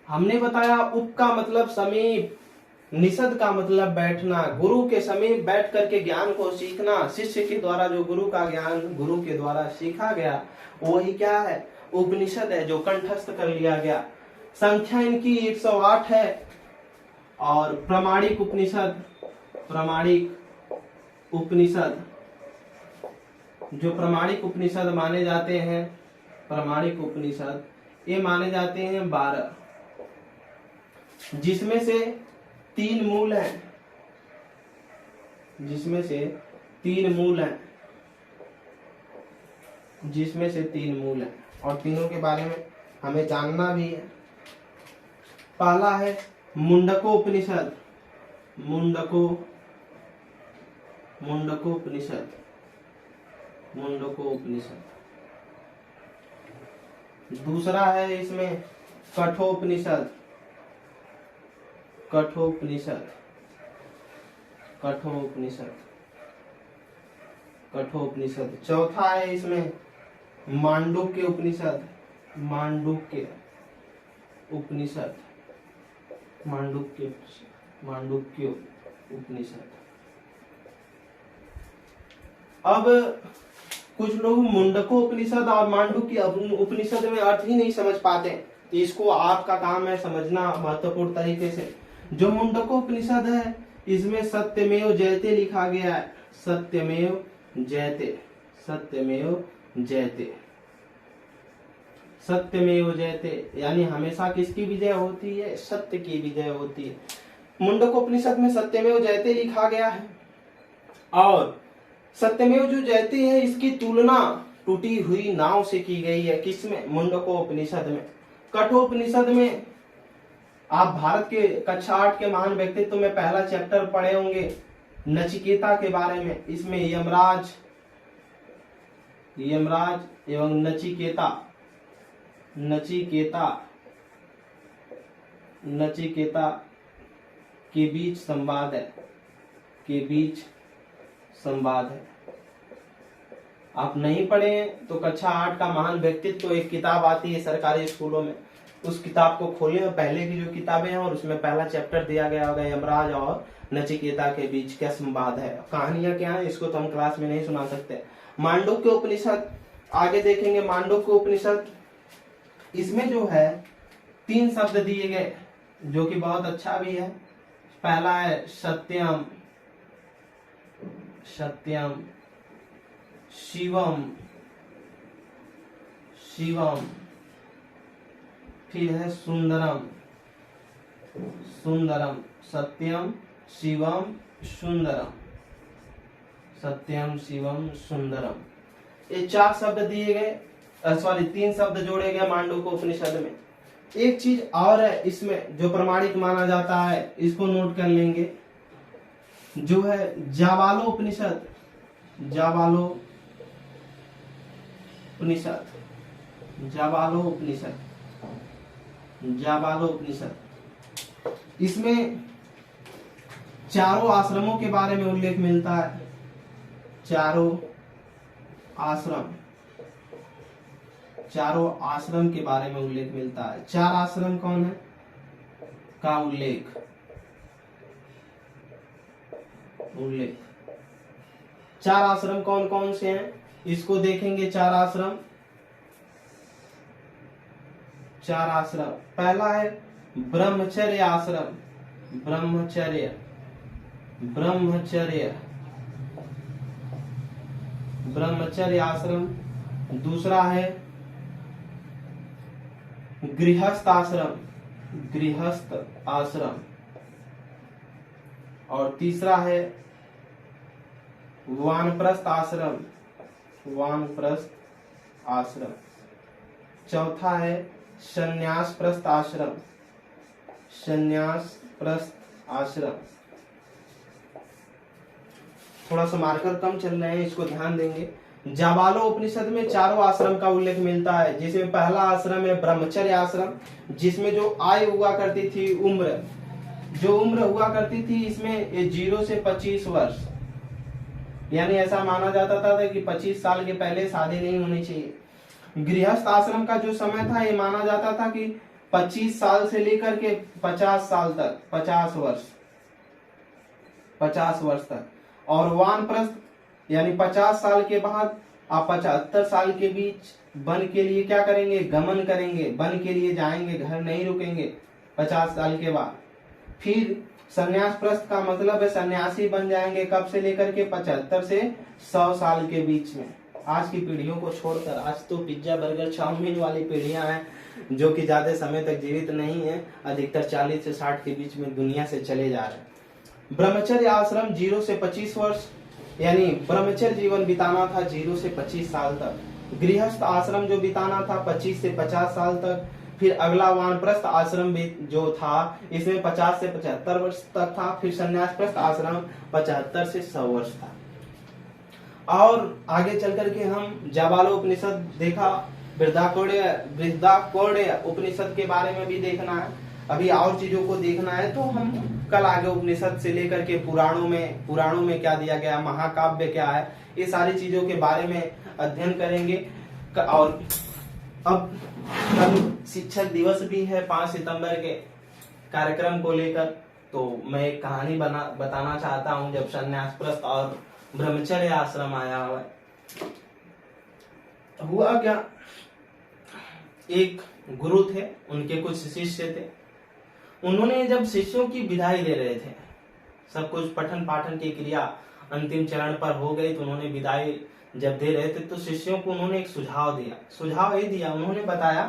हमने बताया उप का मतलब समीप, निषद का मतलब बैठना, गुरु के समीप बैठ करके ज्ञान को सीखना। शिष्य के द्वारा जो गुरु का ज्ञान गुरु के द्वारा सीखा गया वही क्या है, उपनिषद है, जो कंठस्थ कर लिया गया। संख्या इनकी 108 है। और प्रामाणिक उपनिषद, जो प्रामाणिक उपनिषद माने जाते हैं, प्रामाणिक उपनिषद ये माने जाते हैं 12, जिसमें से 3 मूल हैं, जिसमें से 3 मूल हैं और तीनों के बारे में हमें जानना भी है। पहला है मुंडकोपनिषद, मुंडकोपनिषद। दूसरा है इसमें कठोपनिषद, कठोपनिषद। चौथा है इसमें मांडुक्य उपनिषद, मांडुक्य उपनिषद। अब कुछ लोग मुंडको उपनिषद और मांडुक्य उपनिषद में अर्थ ही नहीं समझ पाते, तो इसको आपका काम है समझना महत्वपूर्ण तरीके से। जो मुंडको उपनिषद है इसमें सत्यमेव जयते लिखा गया है, सत्यमेव जयते, सत्यमेव जयते, सत्यमेव जयते, यानी हमेशा किसकी विजय होती है, सत्य की विजय होती है। मुंडकोपनिषद में सत्यमेव जयते लिखा गया है और सत्यमेव जो जयते है इसकी तुलना टूटी हुई नाव से की गई है। किसमें, मुंडकोपनिषद में। कठोपनिषद में आप भारत के कक्षा 8 के महान व्यक्तित्व में पहला चैप्टर पढ़े होंगे नचिकेता के बारे में। इसमें यमराज एवं नचिकेता के बीच संवाद है, आप नहीं पढ़े तो कक्षा 8 का महान व्यक्तित्व एक किताब आती है सरकारी स्कूलों में, उस किताब को खोलें और पहले की जो किताबें हैं और उसमें पहला चैप्टर दिया गया होगा यमराज और नचिकेता के बीच क्या संवाद है, कहानियां क्या है, इसको तो हम क्लास में नहीं सुना सकते। मांडुक्य उपनिषद आगे देखेंगे। मांडुक्य उपनिषद इसमें जो है 3 शब्द दिए गए जो कि बहुत अच्छा भी है। पहला है सत्यम, शिवम, फिर है सुंदरम, सत्यम शिवम सुंदरम। ये 4 शब्द दिए गए, 3 शब्द जोड़े गए मांडुक्य उपनिषद में। एक चीज और है इसमें जो प्रमाणिक माना जाता है, इसको नोट कर लेंगे, जो है जाबालो उपनिषद। इसमें चारों आश्रमों के बारे में उल्लेख मिलता है, चारों आश्रम के बारे में उल्लेख मिलता है। 4 आश्रम कौन है का उल्लेख। 4 आश्रम कौन कौन से हैं इसको देखेंगे। 4 आश्रम। पहला है ब्रह्मचर्य आश्रम, ब्रह्मचर्य, ब्रह्मचर्य, ब्रह्मचर्य आश्रम। दूसरा है गृहस्थ आश्रम, गृहस्थ आश्रम। और तीसरा है वानप्रस्थ आश्रम, वानप्रस्थ आश्रम। चौथा है संन्यास प्रस्थ आश्रम, संन्यास प्रस्थ आश्रम। थोड़ा सा मार्कर कम चल रहे हैं, इसको ध्यान देंगे। जाबालो उपनिषद में चारों आश्रम का उल्लेख मिलता है, जिसमें पहला आश्रम है ब्रह्मचर्य आश्रम, जिसमें जो आयु हुआ करती थी, उम्र जो उम्र हुआ करती थी, इसमें 0 से 25 वर्ष, यानी ऐसा माना जाता था कि 25 साल के पहले शादी नहीं होनी चाहिए। गृहस्थ आश्रम का जो समय था, ये माना जाता था कि 25 साल से लेकर के 50 साल तक, 50 वर्ष तक। और वानप्रस्थ यानी 50 साल के बाद आप 75 साल के बीच वन के लिए क्या करेंगे, गमन करेंगे, वन के लिए जाएंगे, घर नहीं रुकेंगे 50 साल के बाद। फिर संन्यास प्रस्थ का मतलब है सन्यासी बन जाएंगे, कब से लेकर के 75 से 100 साल के बीच में। आज की पीढ़ियों को छोड़कर, आज तो पिज्जा बर्गर चाउमीन वाली पीढ़ियां हैं जो कि ज्यादा समय तक जीवित नहीं है, अधिकतर 40 से 60 के बीच में दुनिया से चले जा रहे हैं। ब्रह्मचर्य आश्रम 0 से 25 वर्ष, यानी ब्रह्मचर्य जीवन बिताना था 0 से 25 साल तक। गृहस्थ आश्रम जो बिताना था 25 से 50 साल तक। फिर अगला वानप्रस्थ आश्रम भी जो था, इसमें 50 से 75 वर्ष तक था। फिर संन्यास प्रस्थ आश्रम 75 से 100 वर्ष था। और आगे चल करके हम जाबालो उपनिषद देखा, वृद्धाकोड्य उपनिषद के बारे में भी देखना है। अभी और चीजों को देखना है तो हम कल आगे उपनिषद से लेकर के पुराणों में क्या दिया गया, महाकाव्य क्या है, ये सारी चीजों के बारे में अध्ययन करेंगे। और अब कल शिक्षक दिवस भी है 5 सितंबर के कार्यक्रम को लेकर, तो मैं एक कहानी बताना चाहता हूँ। जब संन्यास प्रस्थ और ब्रह्मचर्य आश्रम आया हुआ क्या, एक गुरु थे, उनके कुछ शिष्य थे। उन्होंने जब शिष्यों की विदाई दे रहे थे, सब कुछ पठन पाठन की क्रिया अंतिम चरण पर हो गई, तो उन्होंने विदाई जब दे रहे थे तो शिष्यों को उन्होंने एक सुझाव ये दिया। उन्होंने बताया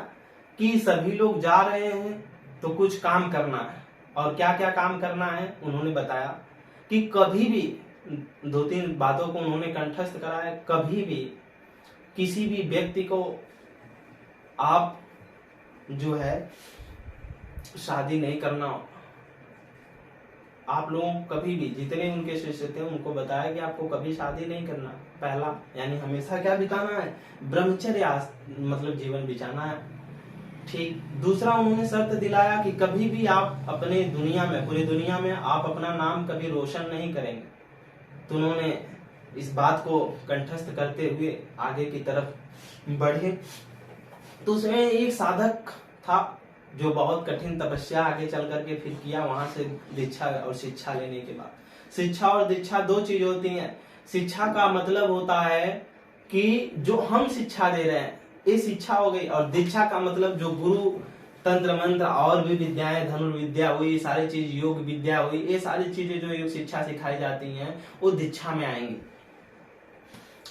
कि सभी लोग जा रहे हैं तो कुछ काम करना है, और क्या क्या काम करना है उन्होंने बताया कि कभी भी 2-3 बातों को उन्होंने कंठस्थ कराया। कभी भी किसी भी व्यक्ति को आप जो है शादी नहीं करना हो। आप लोगों को कभी भी, जितने उनके शिष्य थे उनको बताया कि आपको कभी शादी नहीं करना, पहला, यानी हमेशा क्या बिताना है, ब्रह्मचर्य मतलब जीवन बिताना है। ठीक। दूसरा उन्होंने शर्त दिलाया कि कभी भी आप अपने दुनिया में, पूरी दुनिया में आप अपना नाम कभी रोशन नहीं करेंगे। तो उन्होंने इस बात को कंठस्थ करते हुए आगे की तरफ बढ़े। तो उसमें एक साधक था जो बहुत कठिन तपस्या आगे चल करके फिर किया, वहां से दीक्षा और शिक्षा लेने के बाद। शिक्षा और दीक्षा 2 चीज होती हैं। शिक्षा का मतलब होता है कि जो हम शिक्षा दे रहे हैं, ये शिक्षा हो गई, और दीक्षा का मतलब जो गुरु तंत्र मंत्र और भी विद्याएं, धनुर्विद्या हुई, सारी चीज, योग विद्या हुई, ये सारी चीजें जो योग शिक्षा सिखाई जाती हैं वो दीक्षा में आएंगी।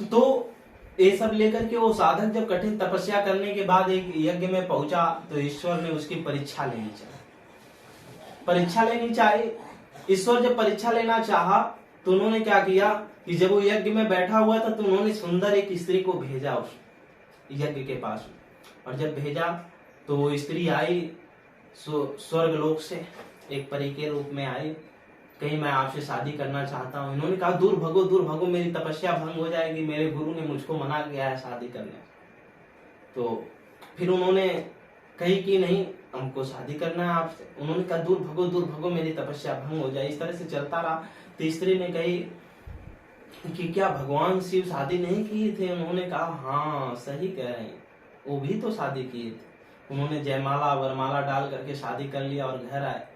तो ये सब लेकर के वो साधक जब कठिन तपस्या करने के बाद एक यज्ञ में पहुंचा, तो ईश्वर ने उसकी परीक्षा लेनी चाहिए। ईश्वर जब परीक्षा लेना चाहा तो उन्होंने क्या किया कि जब वो यज्ञ में बैठा हुआ था तो उन्होंने सुंदर एक स्त्री को भेजा उस यज्ञ के पास। और जब भेजा तो वो स्त्री आई स्वर्ग लोक से, एक परी के रूप में आई, कहीं मैं आपसे शादी करना चाहता हूँ। इन्होंने कहा दूर भगो, मेरी तपस्या भंग हो जाएगी, मेरे गुरु ने मुझको मना किया है शादी करने। तो फिर उन्होंने कही कि नहीं, हमको शादी करना है आपसे। उन्होंने कहा दूर भगो, मेरी तपस्या भंग हो जाए। इस तरह से चलता रहा। तीसरी ने कही कि क्या भगवान शिव शादी नहीं किए थे? उन्होंने कहा हाँ सही कह रहे हैं, वो भी तो शादी किए थे। उन्होंने जयमाला वरमाला डाल करके शादी कर लिया और घर आए।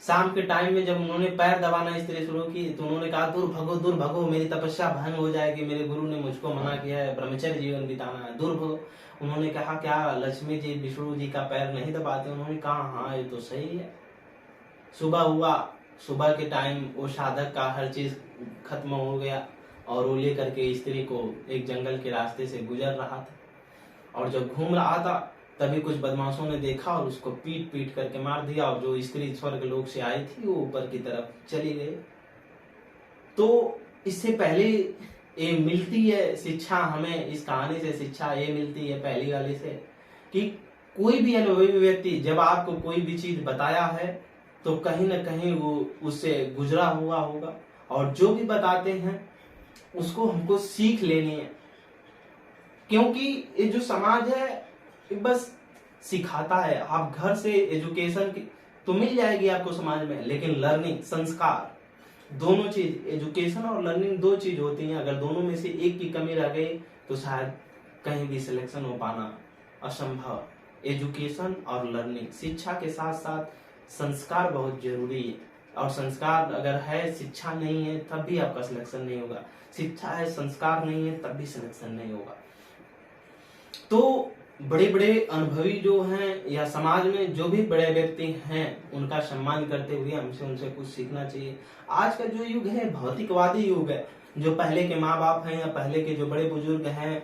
शाम के टाइम में जब उन्होंने पैर दबाना स्त्री शुरू की तो उन्होंने कहा दूर भगो, मेरी तपस्या भंग हो जाएगी, मेरे गुरु ने मुझको मना किया है, ब्रह्मचर्य जीवन बिताना है, दूर भगो। उन्होंने कहा क्या लक्ष्मी जी विष्णु जी का पैर नहीं दबाते? उन्होंने कहा हाँ ये तो सही है। सुबह हुआ, सुबह के टाइम वो साधक का हर चीज खत्म हो गया और वो लेकर के स्त्री को एक जंगल के रास्ते से गुजर रहा था और जब घूम रहा था तभी कुछ बदमाशों ने देखा और उसको पीट पीट करके मार दिया और जो स्त्री स्वर्ग लोक से आई थी वो ऊपर की तरफ चली गई। तो इससे पहले ये मिलती है शिक्षा हमें, इस कहानी से शिक्षा ये मिलती है पहली वाली से कि कोई भी अनुभवी व्यक्ति जब आपको कोई भी चीज बताया है तो कहीं ना कहीं वो उससे गुजरा हुआ होगा और जो भी बताते हैं उसको हमको सीख लेनी है, क्योंकि ये जो समाज है ये बस सिखाता है। आप घर से एजुकेशन की तो मिल जाएगी आपको समाज में, लेकिन लर्निंग, संस्कार, दोनों चीज, एजुकेशन और लर्निंग दो चीज होती हैं। अगर दोनों में से एक की कमी रह गई तो शायद कहीं भी सिलेक्शन हो पाना असंभव। एजुकेशन और लर्निंग, शिक्षा के साथ साथ संस्कार बहुत जरूरी है और संस्कार अगर है, शिक्षा नहीं है तब भी आपका सिलेक्शन नहीं होगा। शिक्षा है, संस्कार नहीं है तब भी सिलेक्शन नहीं होगा। तो बड़े बड़े अनुभवी जो हैं या समाज में जो भी बड़े व्यक्ति हैं उनका सम्मान करते हुए हमसे उनसे कुछ सीखना चाहिए। आज का जो युग है भौतिकवादी युग है। जो पहले के माँ बाप हैं या पहले के जो बड़े बुजुर्ग हैं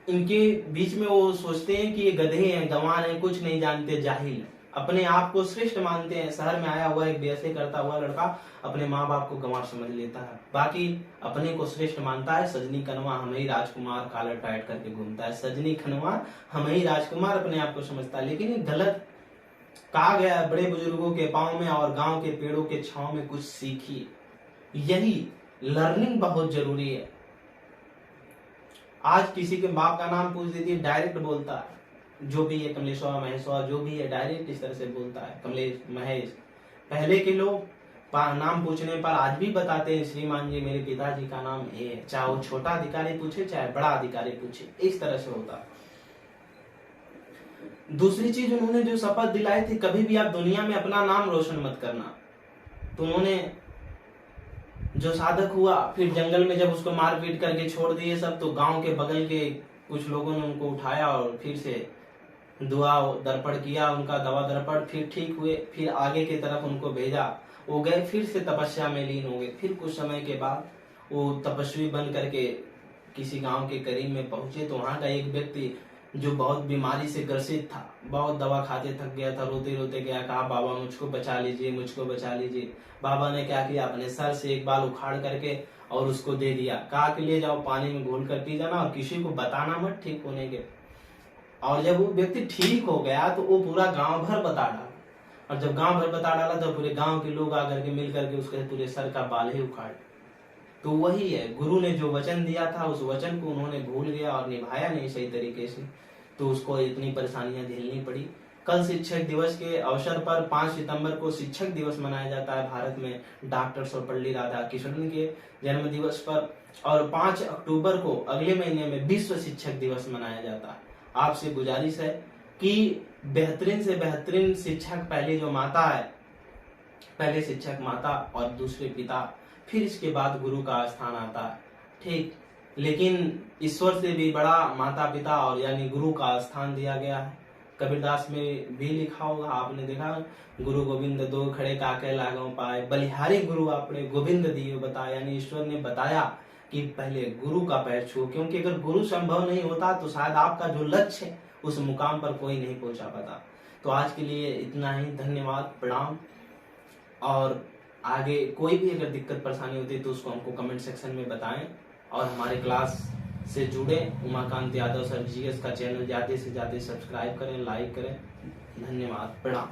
इनके बीच में वो सोचते हैं कि ये गधे हैं, गंवार हैं, कुछ नहीं जानते, जाहिल हैं, अपने आप को श्रेष्ठ मानते हैं। शहर में आया हुआ एक बीएसए करता हुआ लड़का अपने माँ बाप को गंवार समझ लेता है, बाकी अपने को श्रेष्ठ मानता है। सजनी खनवा हम ही राजकुमार, कालर टाइट करके घूमता है। सजनी खनवा हम ही राजकुमार अपने आप को समझता है, लेकिन ये गलत कहा गया है। बड़े बुजुर्गों के पाँव में और गांव के पेड़ों के छांव में कुछ सीखिए, यही लर्निंग बहुत जरूरी है। आज किसी के बाप का नाम पूछ दीजिए, डायरेक्ट बोलता है, जो भी है कमलेश्वर महेश्वर जो भी है डायरेक्ट इस तरह से बोलता है, कमलेश महेश। पहले के लोग नाम पूछने पर आज भी बताते हैं श्रीमान जी मेरे पिताजी का नाम ये है, चाहे वो छोटा अधिकारी पूछे चाहे बड़ा अधिकारी पूछे, इस तरह से होता। दूसरी चीज उन्होंने जो शपथ दिलाई थी, कभी भी आप दुनिया में अपना नाम रोशन मत करना। तो उन्होंने जो साधक हुआ फिर जंगल में जब उसको मार पीट करके छोड़ दिए सब, तो गांव के बगल के कुछ लोगों ने उनको उठाया और फिर से दुआ दर्पण किया, उनका दवा दर्पण, फिर ठीक हुए, फिर आगे की तरफ उनको भेजा। वो गए, फिर से तपस्या में लीन हो गए। फिर कुछ समय के बाद वो तपस्वी बन करके किसी गांव के करीब में पहुंचे तो वहां का एक व्यक्ति जो बहुत बीमारी से ग्रसित था, बहुत दवा खाते थक गया था, रोते रोते गया, कहा बाबा मुझको बचा लीजिए, मुझको बचा लीजिए। बाबा ने क्या किया, अपने सर से एक बाल उखाड़ करके और उसको दे दिया, कहा कि ले जाओ पानी में घोल कर पी जाना और किसी को बताना मत ठीक होने के। और जब वो व्यक्ति ठीक हो गया तो वो पूरा गांव भर बता डाला, और जब गांव भर बता डाला तो पूरे गांव के लोग आकर के मिल करके उसके पूरे सर का बाल ही उखाड़। तो वही है, गुरु ने जो वचन दिया था उस वचन को उन्होंने भूल गया और निभाया नहीं सही तरीके से, तो उसको इतनी परेशानियां झेलनी पड़ी। कल शिक्षक दिवस के अवसर पर 5 सितंबर को शिक्षक दिवस मनाया जाता है भारत में, डॉक्टर सर्वपल्ली राधाकृष्णन के जन्म दिवस पर, और 5 अक्टूबर को अगले महीने में विश्व शिक्षक दिवस मनाया जाता है। आपसे गुजारिश है कि बेहतरीन से बेहतरीन शिक्षक, पहले जो माता है, पहले शिक्षक माता और दूसरे पिता, फिर इसके बाद गुरु का स्थान आता है, ठीक, लेकिन ईश्वर से भी बड़ा माता पिता और यानी गुरु का स्थान दिया गया है। कबीरदास में भी लिखा होगा, आपने देखा, गुरु गोविंद दो खड़े काके लागों पाए, बलिहारी गुरु आपने गोविंद दियो बताया, यानी ईश्वर ने बताया कि पहले गुरु का पैर छुओ, क्योंकि अगर गुरु संभव नहीं होता तो शायद आपका जो लक्ष्य है उस मुकाम पर कोई नहीं पहुंचा पाता। तो आज के लिए इतना ही, धन्यवाद, प्रणाम। और आगे कोई भी अगर दिक्कत परेशानी होती है तो उसको हमको कमेंट सेक्शन में बताएं और हमारे क्लास से जुड़े। उमाकांत यादव सर जीएस का चैनल ज्यादा से ज्यादा सब्सक्राइब करें, लाइक करें। धन्यवाद, प्रणाम।